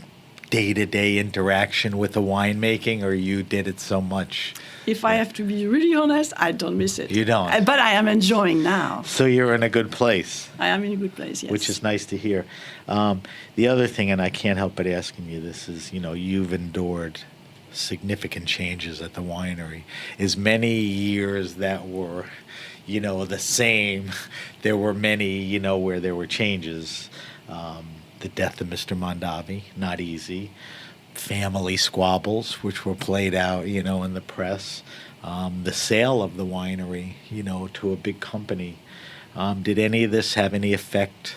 day-to-day interaction with the winemaking, or you did it so much? If I have to be really honest, I don't miss it. You don't? But I am enjoying now. So you're in a good place. I am in a good place, yes. Which is nice to hear. The other thing, and I can't help but asking you this, is, you've endured significant changes at the winery. As many years that were, the same, there were many, where there were changes. The death of Mr. Mondavi, not easy. Family squabbles, which were played out, in the press. The sale of the winery, to a big company. Did any of this have any effect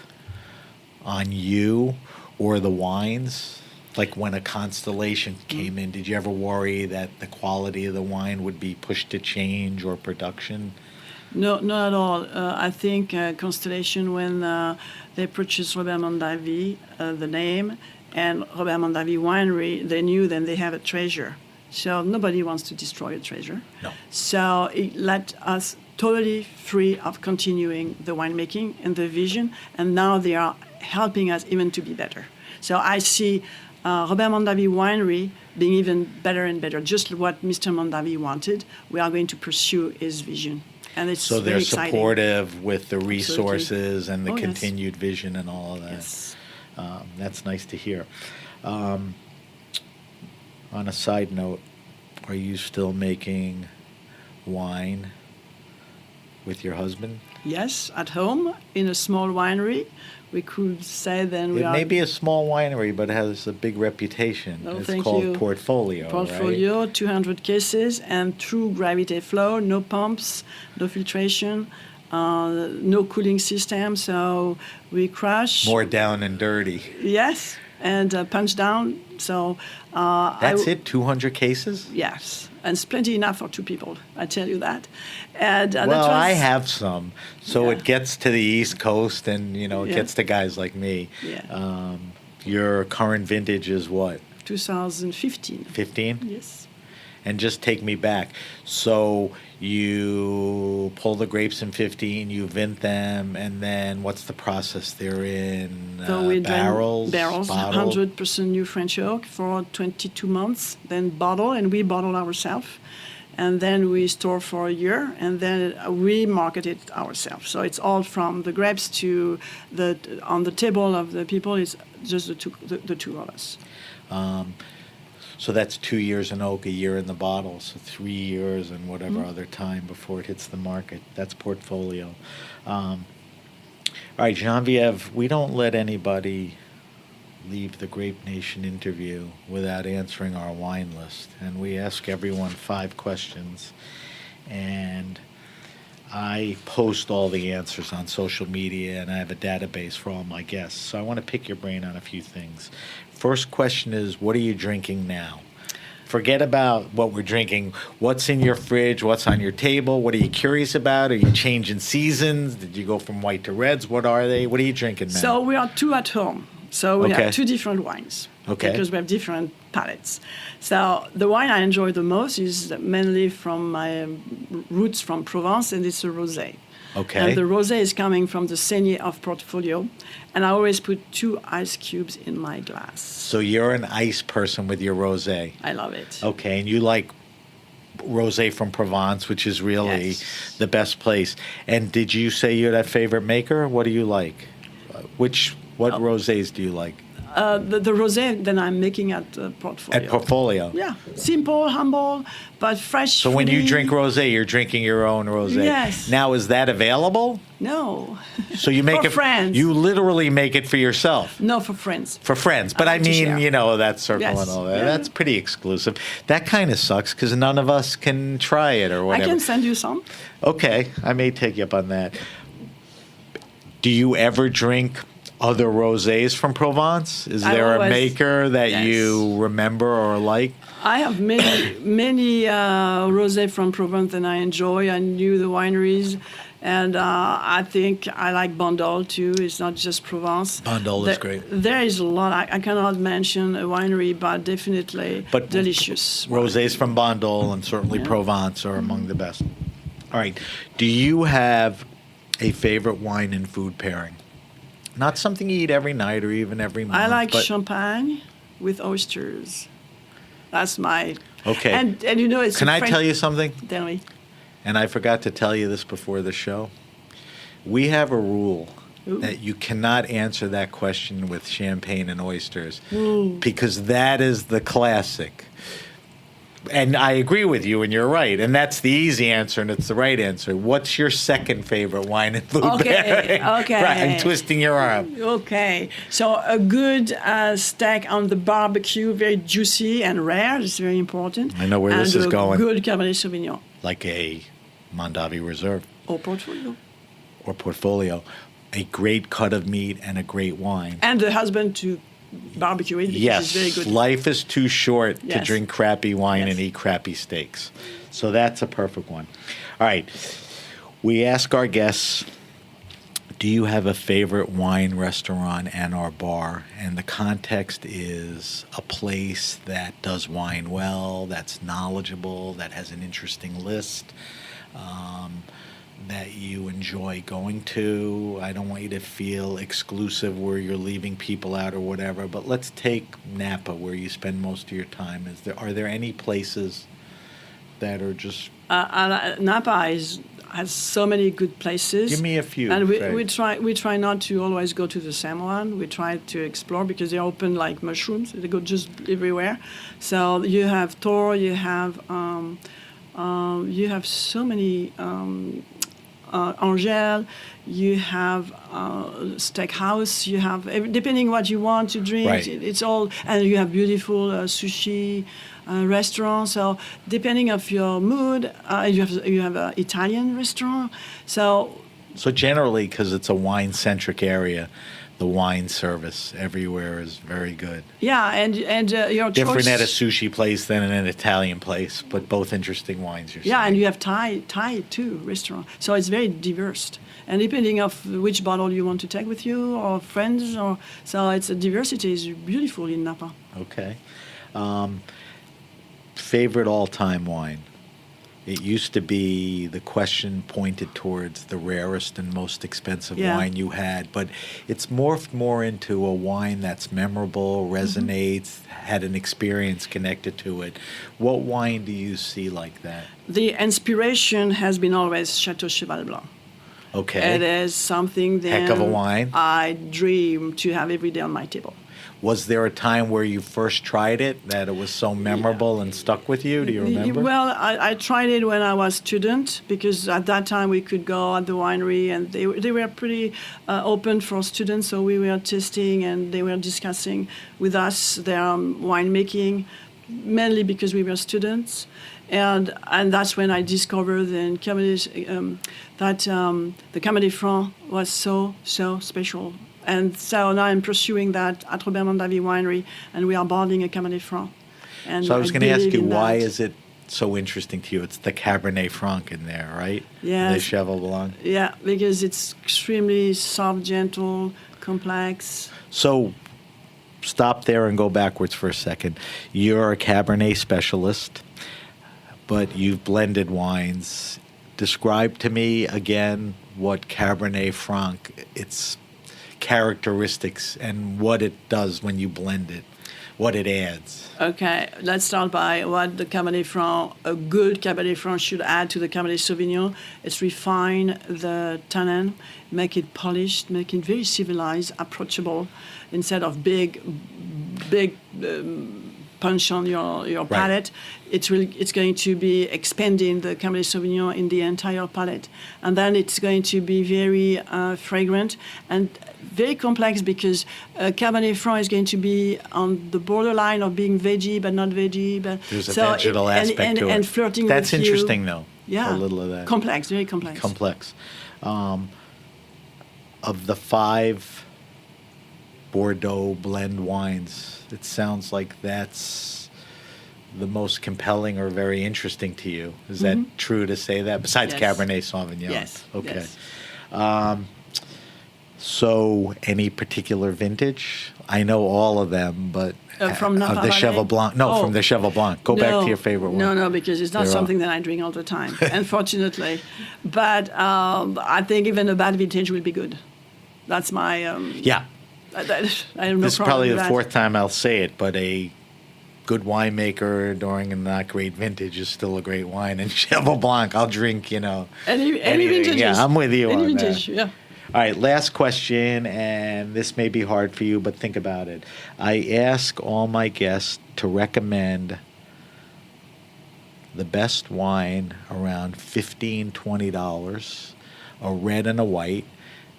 on you or the wines? Like when a Constellation came in, did you ever worry that the quality of the wine would be pushed to change or production? No, not at all. I think Constellation, when they purchased Robert Mondavi, the name, and Robert Mondavi Winery, they knew then they have a treasure. So nobody wants to destroy a treasure. No. So it let us totally free of continuing the winemaking and the vision, and now they are helping us even to be better. So I see Robert Mondavi Winery being even better and better. Just what Mr. Mondavi wanted, we are going to pursue his vision. And it's so they're very exciting. Supportive with the resources Absolutely. and the Oh, yes. continued vision and all of that. Yes. That's nice to hear. On a side note, are you still making wine with your husband? Yes, at home in a small winery. We could say then we It are. may be a small winery, but it has a big reputation. Oh, It's thank called you. Portfolio, Portfolio, 200 cases, and true gravity flow, no pumps, no filtration, no cooling system. So we crush. More down and dirty. Yes, and punch down. So That's it, 200 cases? Yes, and it's plenty enough for two people. I tell you that. And that Well, was, I have some, so Yeah. it gets to the East Coast, and it Yeah. gets to guys like me. Yeah. Your current vintage is what? 2015. 15? Yes. And just take me back. So you pull the grapes in 15, you vint them, and then what's the process? They're in So we barrels, barrels, bottle? 100% new French oak for 22 months, then bottle, and we bottle ourselves. And then we store for a year, and then we market it ourselves. So it's all from the grapes to on the table of the people. It's just the two of us. So that's 2 years in oak, a year in the bottle, so 3 years and whatever other time before it hits the market. That's Portfolio. All right, Genevieve, we don't let anybody leave the Grape Nation interview without answering our wine list. And we ask everyone 5 questions. And I post all the answers on social media, and I have a database for all my guests. So I want to pick your brain on a few things. First question is, what are you drinking now? Forget about what we're drinking. What's in your fridge? What's on your table? What are you curious about? Are you changing seasons? Did you go from white to reds? What are they? What are you drinking now? So we are two at home. So we Okay. have 2 different wines. Okay. Because we have different palates. So the wine I enjoy the most is mainly from my roots from Provence, and it's a rosé. Okay. And the rosé is coming from the Saignée of Portfolio, and I always put 2 ice cubes in my glass. So you're an ice person with your rosé. I love it. Okay, and you like rosé from Provence, which is really Yes. the best place. And did you say you had a favorite maker? What do you like? What rosés do you like? The rosé that I'm making at Portfolio. At Portfolio? Yeah, simple, humble, but fresh. So when you fruity. drink rosé, you're drinking your own rosé. Yes. Now, is that available? No. So you make For it. friends. You literally make it for yourself. No, for friends. For friends, but I like to mean, share. that circle Yes. and all that. Yeah. That's pretty exclusive. That kind of sucks because none of us can try it or I whatever. can send you some. Okay, I may take you up on that. Do you ever drink other rosés from Provence? Is I there a always- maker that Yes. you remember or like? I have many rosé from Provence that I enjoy. I knew the wineries, And I think I like Bandol too. It's not just Provence. Bandol is great. There is a lot. I cannot mention a winery, but definitely delicious. Rosés from Bandol and certainly Provence are among the best. All right. Do you have a favorite wine and food pairing? Not something you eat every night or even every month. I like champagne with oysters. That's my... Okay. And you know, it's... Can I tell you something? Tell me. And I forgot to tell you this before the show. We have a rule that you cannot answer that question with champagne and oysters because that is the classic. And I agree with you, and you're right. And that's the easy answer, and it's the right answer. What's your second favorite wine and food pairing? Okay. Right, I'm twisting your arm. Okay. So a good steak on the barbecue, very juicy and rare. It's very important. I know where this is going. Good Cabernet Sauvignon. Like a Mondavi Reserve. Or portfolio. A great cut of meat and a great wine. And the husband to barbecue it because it's very good. Life is too short to drink crappy wine and eat crappy steaks. So that's a perfect one. All right. We ask our guests, do you have a favorite wine restaurant and/or bar? And the context is a place that does wine well, that's knowledgeable, that has an interesting list, that you enjoy going to. I don't want you to feel exclusive where you're leaving people out or whatever, but let's take Napa, where you spend most of your time. Are there any places that are just... Napa has so many good places. Give me a few. And we try not to always go to the same one. We try to explore because they're open like mushrooms. They go just everywhere. So you have Tor, you have so many... Angèle, you have steakhouse, you have, depending what you want to drink, it's all, and you have beautiful sushi restaurants. So depending of your mood, you have an Italian restaurant. So generally, because it's a wine-centric area, the wine service everywhere is very good. Yeah, and your different choice, at a sushi place than in an Italian place, but both interesting wines. You're saying. And you have Thai too restaurant. So it's very diverse, and depending of which bottle you want to take with you or friends, so it's a diversity is beautiful in Napa. Okay, favorite all-time wine. It used to be the question pointed towards the rarest and most expensive wine you had, but it's morphed more into a wine that's memorable, resonates, had an experience connected to it. What wine do you see like that? The inspiration has been always Chateau Cheval Blanc. Okay. It is something that heck of a wine. I dream to have every day on my table. Was there a time where you first tried it that it was so memorable and stuck with you? Do you remember? Well, I tried it when I was student because at that time we could go at the winery and they were pretty open for students. So we were testing and they were discussing with us their winemaking, mainly because we were students. And that's when I discovered that the Cabernet Franc was so special. And so now I'm pursuing that at Robert Mondavi Winery, and we are bottling a Cabernet Franc. And so I was going to ask you, why is it so interesting to you? It's the Cabernet Franc in there, right? Yeah. The Cheval Blanc. Yeah, because it's extremely soft, gentle, complex. So stop there and go backwards for a second. You're a Cabernet specialist, but you've blended wines. Describe to me again what Cabernet Franc, its characteristics and what it does when you blend it, what it adds. Okay, let's start by what the Cabernet Franc, a good Cabernet Franc should add to the Cabernet Sauvignon. It's refine the tannin, make it polished, make it very civilized, approachable, instead of big punch on your palate. It's going to be expanding the Cabernet Sauvignon in the entire palate. And then it's going to be very fragrant and very complex because Cabernet Franc is going to be on the borderline of being veggie but not veggie. But there's a vegetal aspect to it. And flirting That's with interesting, you. though. Yeah. A little of that. Complex, very complex. Complex. Of the 5 Bordeaux blend wines, it sounds like that's the most compelling or very interesting to you. Is that true to say that? Besides Yes. Cabernet Sauvignon? Yes. Okay. Yes. So, any particular vintage? I know all of them, but From Napa of the Valley? Cheval Blanc. No, Oh. from the Cheval Blanc. Go back to your favorite one. No, because it's not They're all- something that I drink all the time, unfortunately. But I think even a bad vintage will be good. That's my. Yeah. I have no This is problem probably with the that. fourth time I'll say it, but a good winemaker during a not great vintage is still a great wine. And Cheval Blanc, I'll drink, Any anything. vintages. Yeah, I'm with you Any on vintage, that. yeah. All right, last question, and this may be hard for you, but think about it. I ask all my guests to recommend the best wine around $15, $20, a red and a white,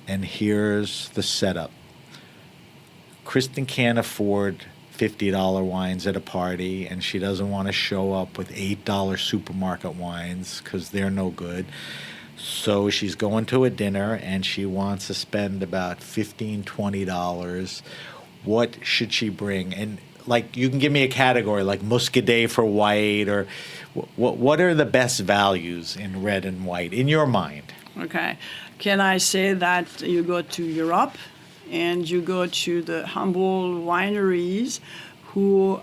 and here's the setup. Kristen can't afford $50 wines at a party, and she doesn't want to show up with $8 supermarket wines because they're no good. So she's going to a dinner, and she wants to spend about $15, $20. What should she bring? And like, you can give me a category like Muscadet for white, or what are the best values in red and white in your mind? Okay. Can I say that you go to Europe and you go to the humble wineries who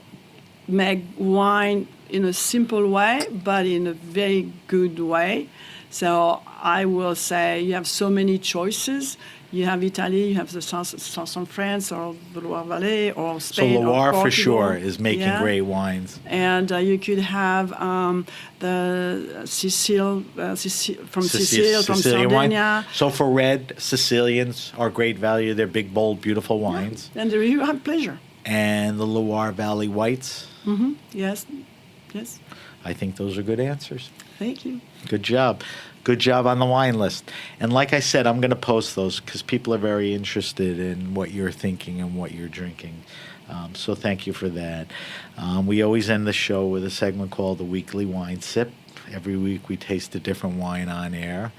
make wine in a simple way, but in a very good way? So I will say you have so many choices. You have Italy, you have the southern France, or the Loire Valley, or Spain. So Loire or for Portugal. sure is making great wines. And you could have the Sicilian from Sicilian Sardinia. wine. So for red, Sicilians are great value. They're big, bold, beautiful wines. And you have pleasure. And the Loire Valley whites. Yes, yes. I think those are good answers. Thank you. Good job. Good job on the wine list. And like I said, I'm going to post those because people are very interested in what you're thinking and what you're drinking. So thank you for that. We always end the show with a segment called the Weekly Wine Sip. Every week we taste a different wine on air.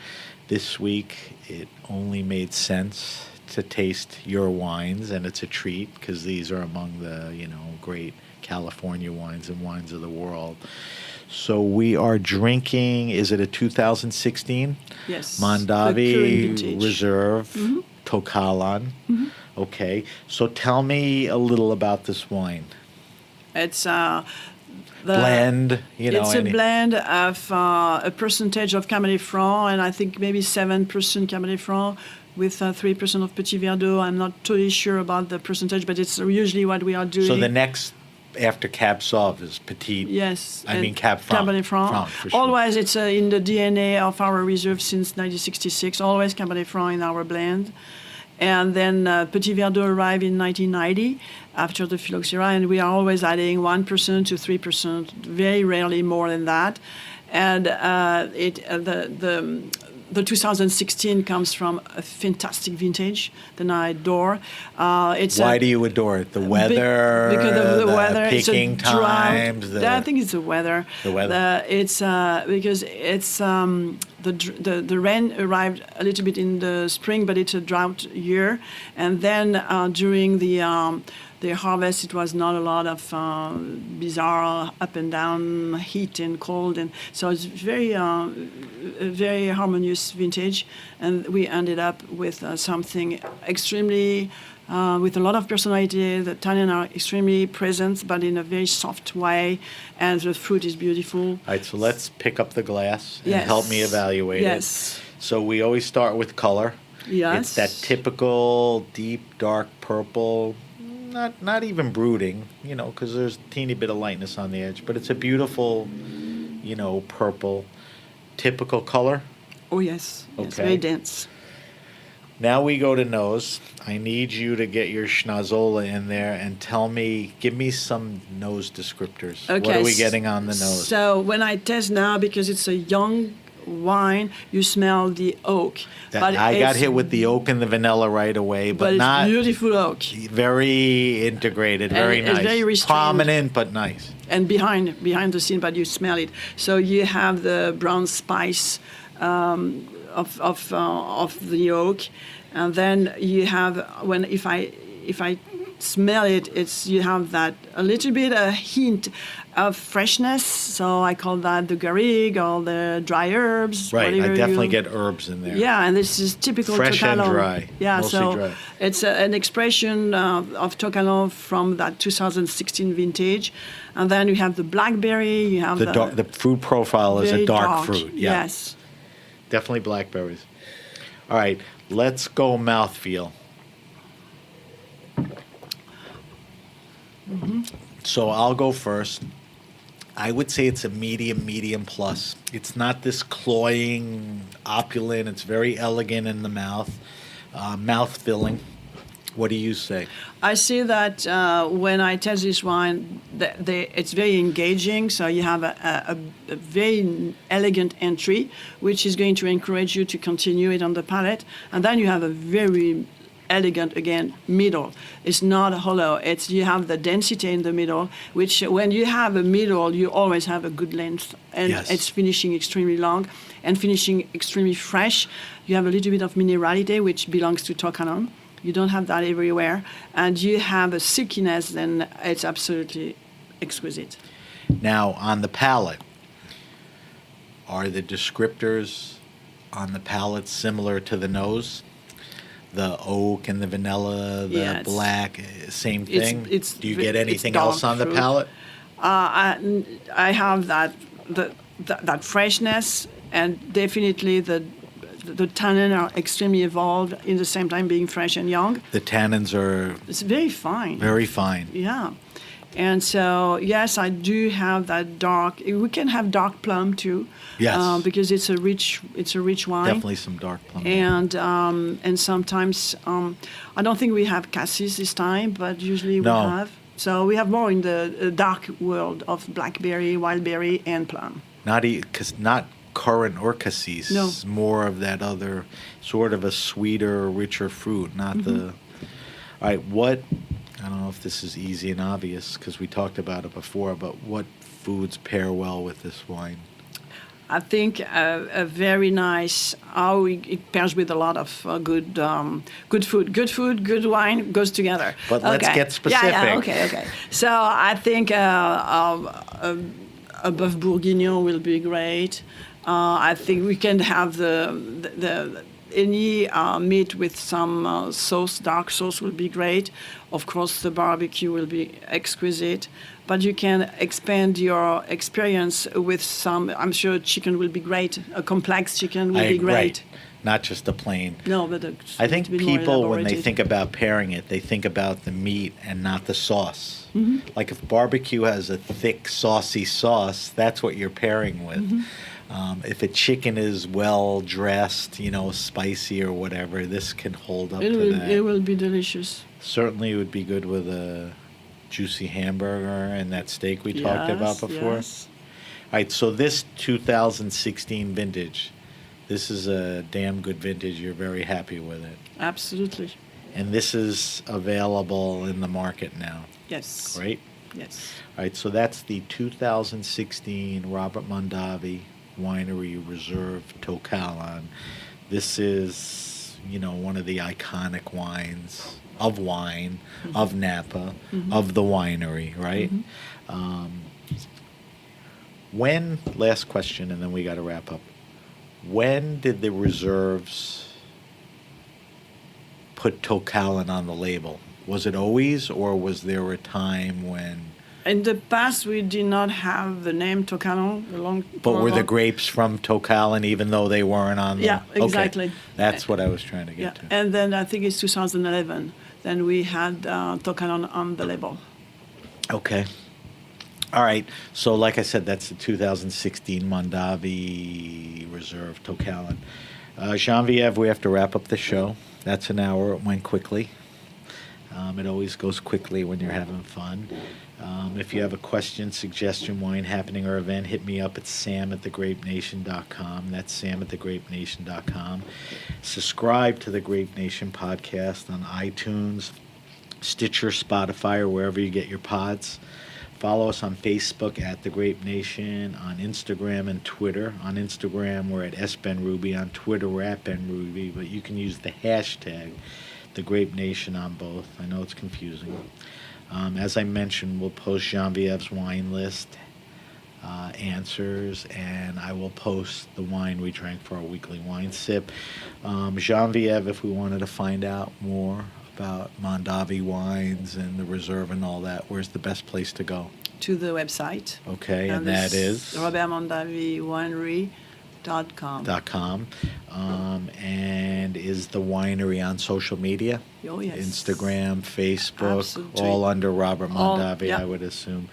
This week it only made sense to taste your wines, and it's a treat because these are among the great California wines and wines of the world. So we are drinking, is it a 2016? Yes. Mondavi Reserve Tokalan. Okay. So tell me a little about this wine. It's Blend, It's a blend of a percentage of Cabernet Franc, and I think maybe 7% Cabernet Franc with 3% of Petit Verdot. I'm not totally sure about the percentage, but it's usually what we are doing. So the next after Cab Sauv is Petit. Yes. Cab Franc. Cabernet Franc. For sure. Always, it's in the DNA of our reserve since 1966. Always Cabernet Franc in our blend. And then Petit Verdot arrived in 1990 after the phylloxera, and we are always adding 1% to 3%, very rarely more than that. And the 2016 comes from a fantastic vintage that I adore. Why do you adore it? The weather? Because of the weather. Picking it's a drought. times? I think it's the weather. The weather. It's because it's the rain arrived a little bit in the spring, but it's a drought year. And then during the harvest, it was not a lot of bizarre up and down heat and cold, and so it's a very harmonious vintage. And we ended up with something extremely with a lot of personality. The tannins are extremely present, but in a very soft way, and the fruit is beautiful. All right, so let's pick up the glass and Yes. help me evaluate Yes. it. So we always start with color. Yes. It's that typical deep, dark purple, not even brooding, because there's a teeny bit of lightness on the edge, but it's a beautiful, purple, typical color. Oh, yes. Yes, Okay. very dense. Now we go to nose. I need you to get your schnazola in there and give me some nose descriptors. Okay. What are we getting on the nose? So when I taste now, because it's a young wine, you smell the oak. I got hit with the oak and the vanilla right away, but it's not beautiful oak. very integrated, very And it's nice. very restrained. Prominent, but nice. And behind the scene, but you smell it. So you have the brown spice of the oak, and then you have if I smell it, you have that a little bit a hint of freshness. So I call that the garrigue or the dry herbs. Right, I definitely get herbs in there. Yeah, and this is typical Fresh Tokalon. and dry. Yeah, mostly so dry. it's an expression of Tokalon from that 2016 vintage. And then you have the blackberry, you have The fruit profile is a very dark fruit. Yeah. Yes. Definitely blackberries. All right, let's go mouthfeel. So I'll go first. I would say it's a medium plus. It's not this cloying, opulent. It's very elegant in the mouth, mouth-filling. What do you say? I see that when I taste this wine, it's very engaging. So you have a very elegant entry, which is going to encourage you to continue it on the palate. And then you have a very elegant, again, middle. It's not hollow. You have the density in the middle, which when you have a middle, you always have a good length. And Yes. it's finishing extremely long and finishing extremely fresh. You have a little bit of minerality, which belongs to Tokalon. You don't have that everywhere. And you have a silkiness, and it's absolutely exquisite. Now, on the palate, are the descriptors on the palate similar to the nose? The oak and the vanilla, the Yeah, black, same thing? Do you get it's anything dark else on the fruit. palate? I have that freshness, and definitely the tannin are extremely evolved in the same time being fresh and young. The tannins are It's very fine. very fine. Yeah. And so, yes, I do have that dark. We can have dark plum too. Yes. Because it's a rich wine. Definitely some dark plum. And sometimes I don't think we have cassis this time, but usually we No. have. So we have more in the dark world of blackberry, wildberry, and plum. Not currant or cassis. No. More of that other sort of a sweeter, richer fruit. Not the. All right. I don't know if this is easy and obvious because we talked about it before, but what foods pair well with this wine? I think a very nice. It pairs with a lot of good food. Good food, good wine goes together. But let's get specific. Yeah. Okay. So I think a bœuf bourguignon will be great. I think we can have any meat with some sauce, dark sauce will be great. Of course, the barbecue will be exquisite. But you can expand your experience with some. I'm sure chicken will be great. A complex chicken will be great. Right. Not just a plain. No, but I think a bit more people, when they elaborated. think about pairing it, they think about the meat and not the sauce. Mm-hmm. Like if barbecue has a thick, saucy sauce, that's what you're pairing with. Mm-hmm. If a chicken is well dressed, spicy or whatever, this can hold up to that. It will be delicious. Certainly, it would be good with a juicy hamburger and that steak we talked about before. Yes. All right, so this 2016 vintage, this is a damn good vintage. You're very happy with it. Absolutely. And this is available in the market now, Yes. right? Yes. All right, so that's the 2016 Robert Mondavi Winery Reserve Tokalon. This is, one of the iconic wines of wine, of Napa, of the winery, right? Last question, and then we got to wrap up. When did the reserves put Tokalon on the label? Was it always, or was there a time when... In the past, we did not have the name Tokalon. But were the grapes from Tokalon even though they weren't on the... Yeah, exactly. Okay. That's what I was trying to Yeah, get to. and then I think it's 2011. Then we had Tokalon on the label. Okay. All right. So like I said, that's the 2016 Mondavi Reserve Tokalon. Genevieve, we have to wrap up the show. That's an hour. It went quickly. It always goes quickly when you're having fun. If you have a question, suggestion, wine happening, or event, hit me up at sam@thegrapenation.com. That's sam@thegrapenation.com. Subscribe to the Grape Nation podcast on iTunes, Stitcher, Spotify, or wherever you get your pods. Follow us on Facebook at The Grape Nation, on Instagram and Twitter. On Instagram, we're at SBenRuby. On Twitter, we're at BenRuby, but you can use the hashtag The Grape Nation on both. I know it's confusing. As I mentioned, we'll post Genevieve's wine list, answers, and I will post the wine we drank for our weekly wine sip. Genevieve, if we wanted to find out more about Mondavi wines and the reserve and all that, where's the best place to go? To the website. Okay, and that is? Mondavi Winery.com. And is the winery on social media? Oh, yes. Instagram, Facebook, Absolutely. all under Robert Mondavi, yeah. I would assume.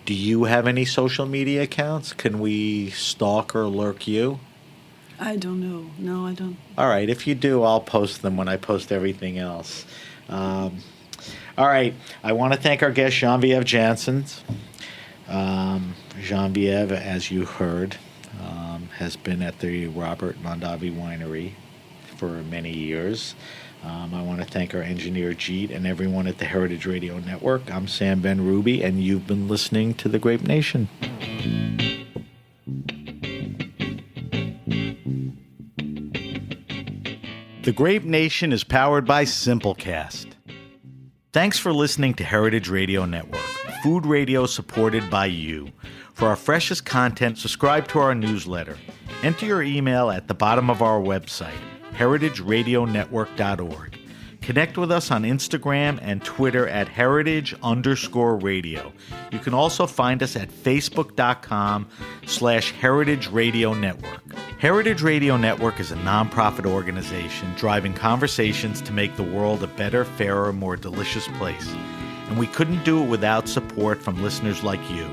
Do you have any social media accounts? Can we stalk or lurk you? I don't know. No, I don't. All right, if you do, I'll post them when I post everything else. All right, I want to thank our guest, Genevieve Janssens. Genevieve, as you heard, has been at the Robert Mondavi Winery for many years. I want to thank our engineer, Jeet, and everyone at the Heritage Radio Network. I'm Sam Ben Ruby, and you've been listening to The Grape Nation. The Grape Nation is powered by Simplecast. Thanks for listening to Heritage Radio Network, food radio supported by you. For our freshest content, subscribe to our newsletter. Enter your email at the bottom of our website, heritageradionetwork.org. Connect with us on Instagram and Twitter at heritage_radio. You can also find us at facebook.com/Heritage Radio Network. Heritage Radio Network is a nonprofit organization driving conversations to make the world a better, fairer, more delicious place. And we couldn't do it without support from listeners like you.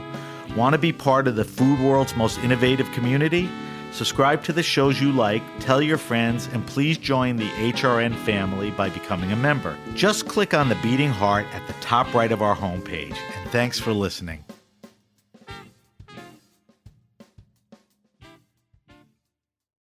Want to be part of the food world's most innovative community? Subscribe to the shows you like, tell your friends, and please join the HRN family by becoming a member. Just click on the beating heart at the top right of our homepage. And thanks for listening.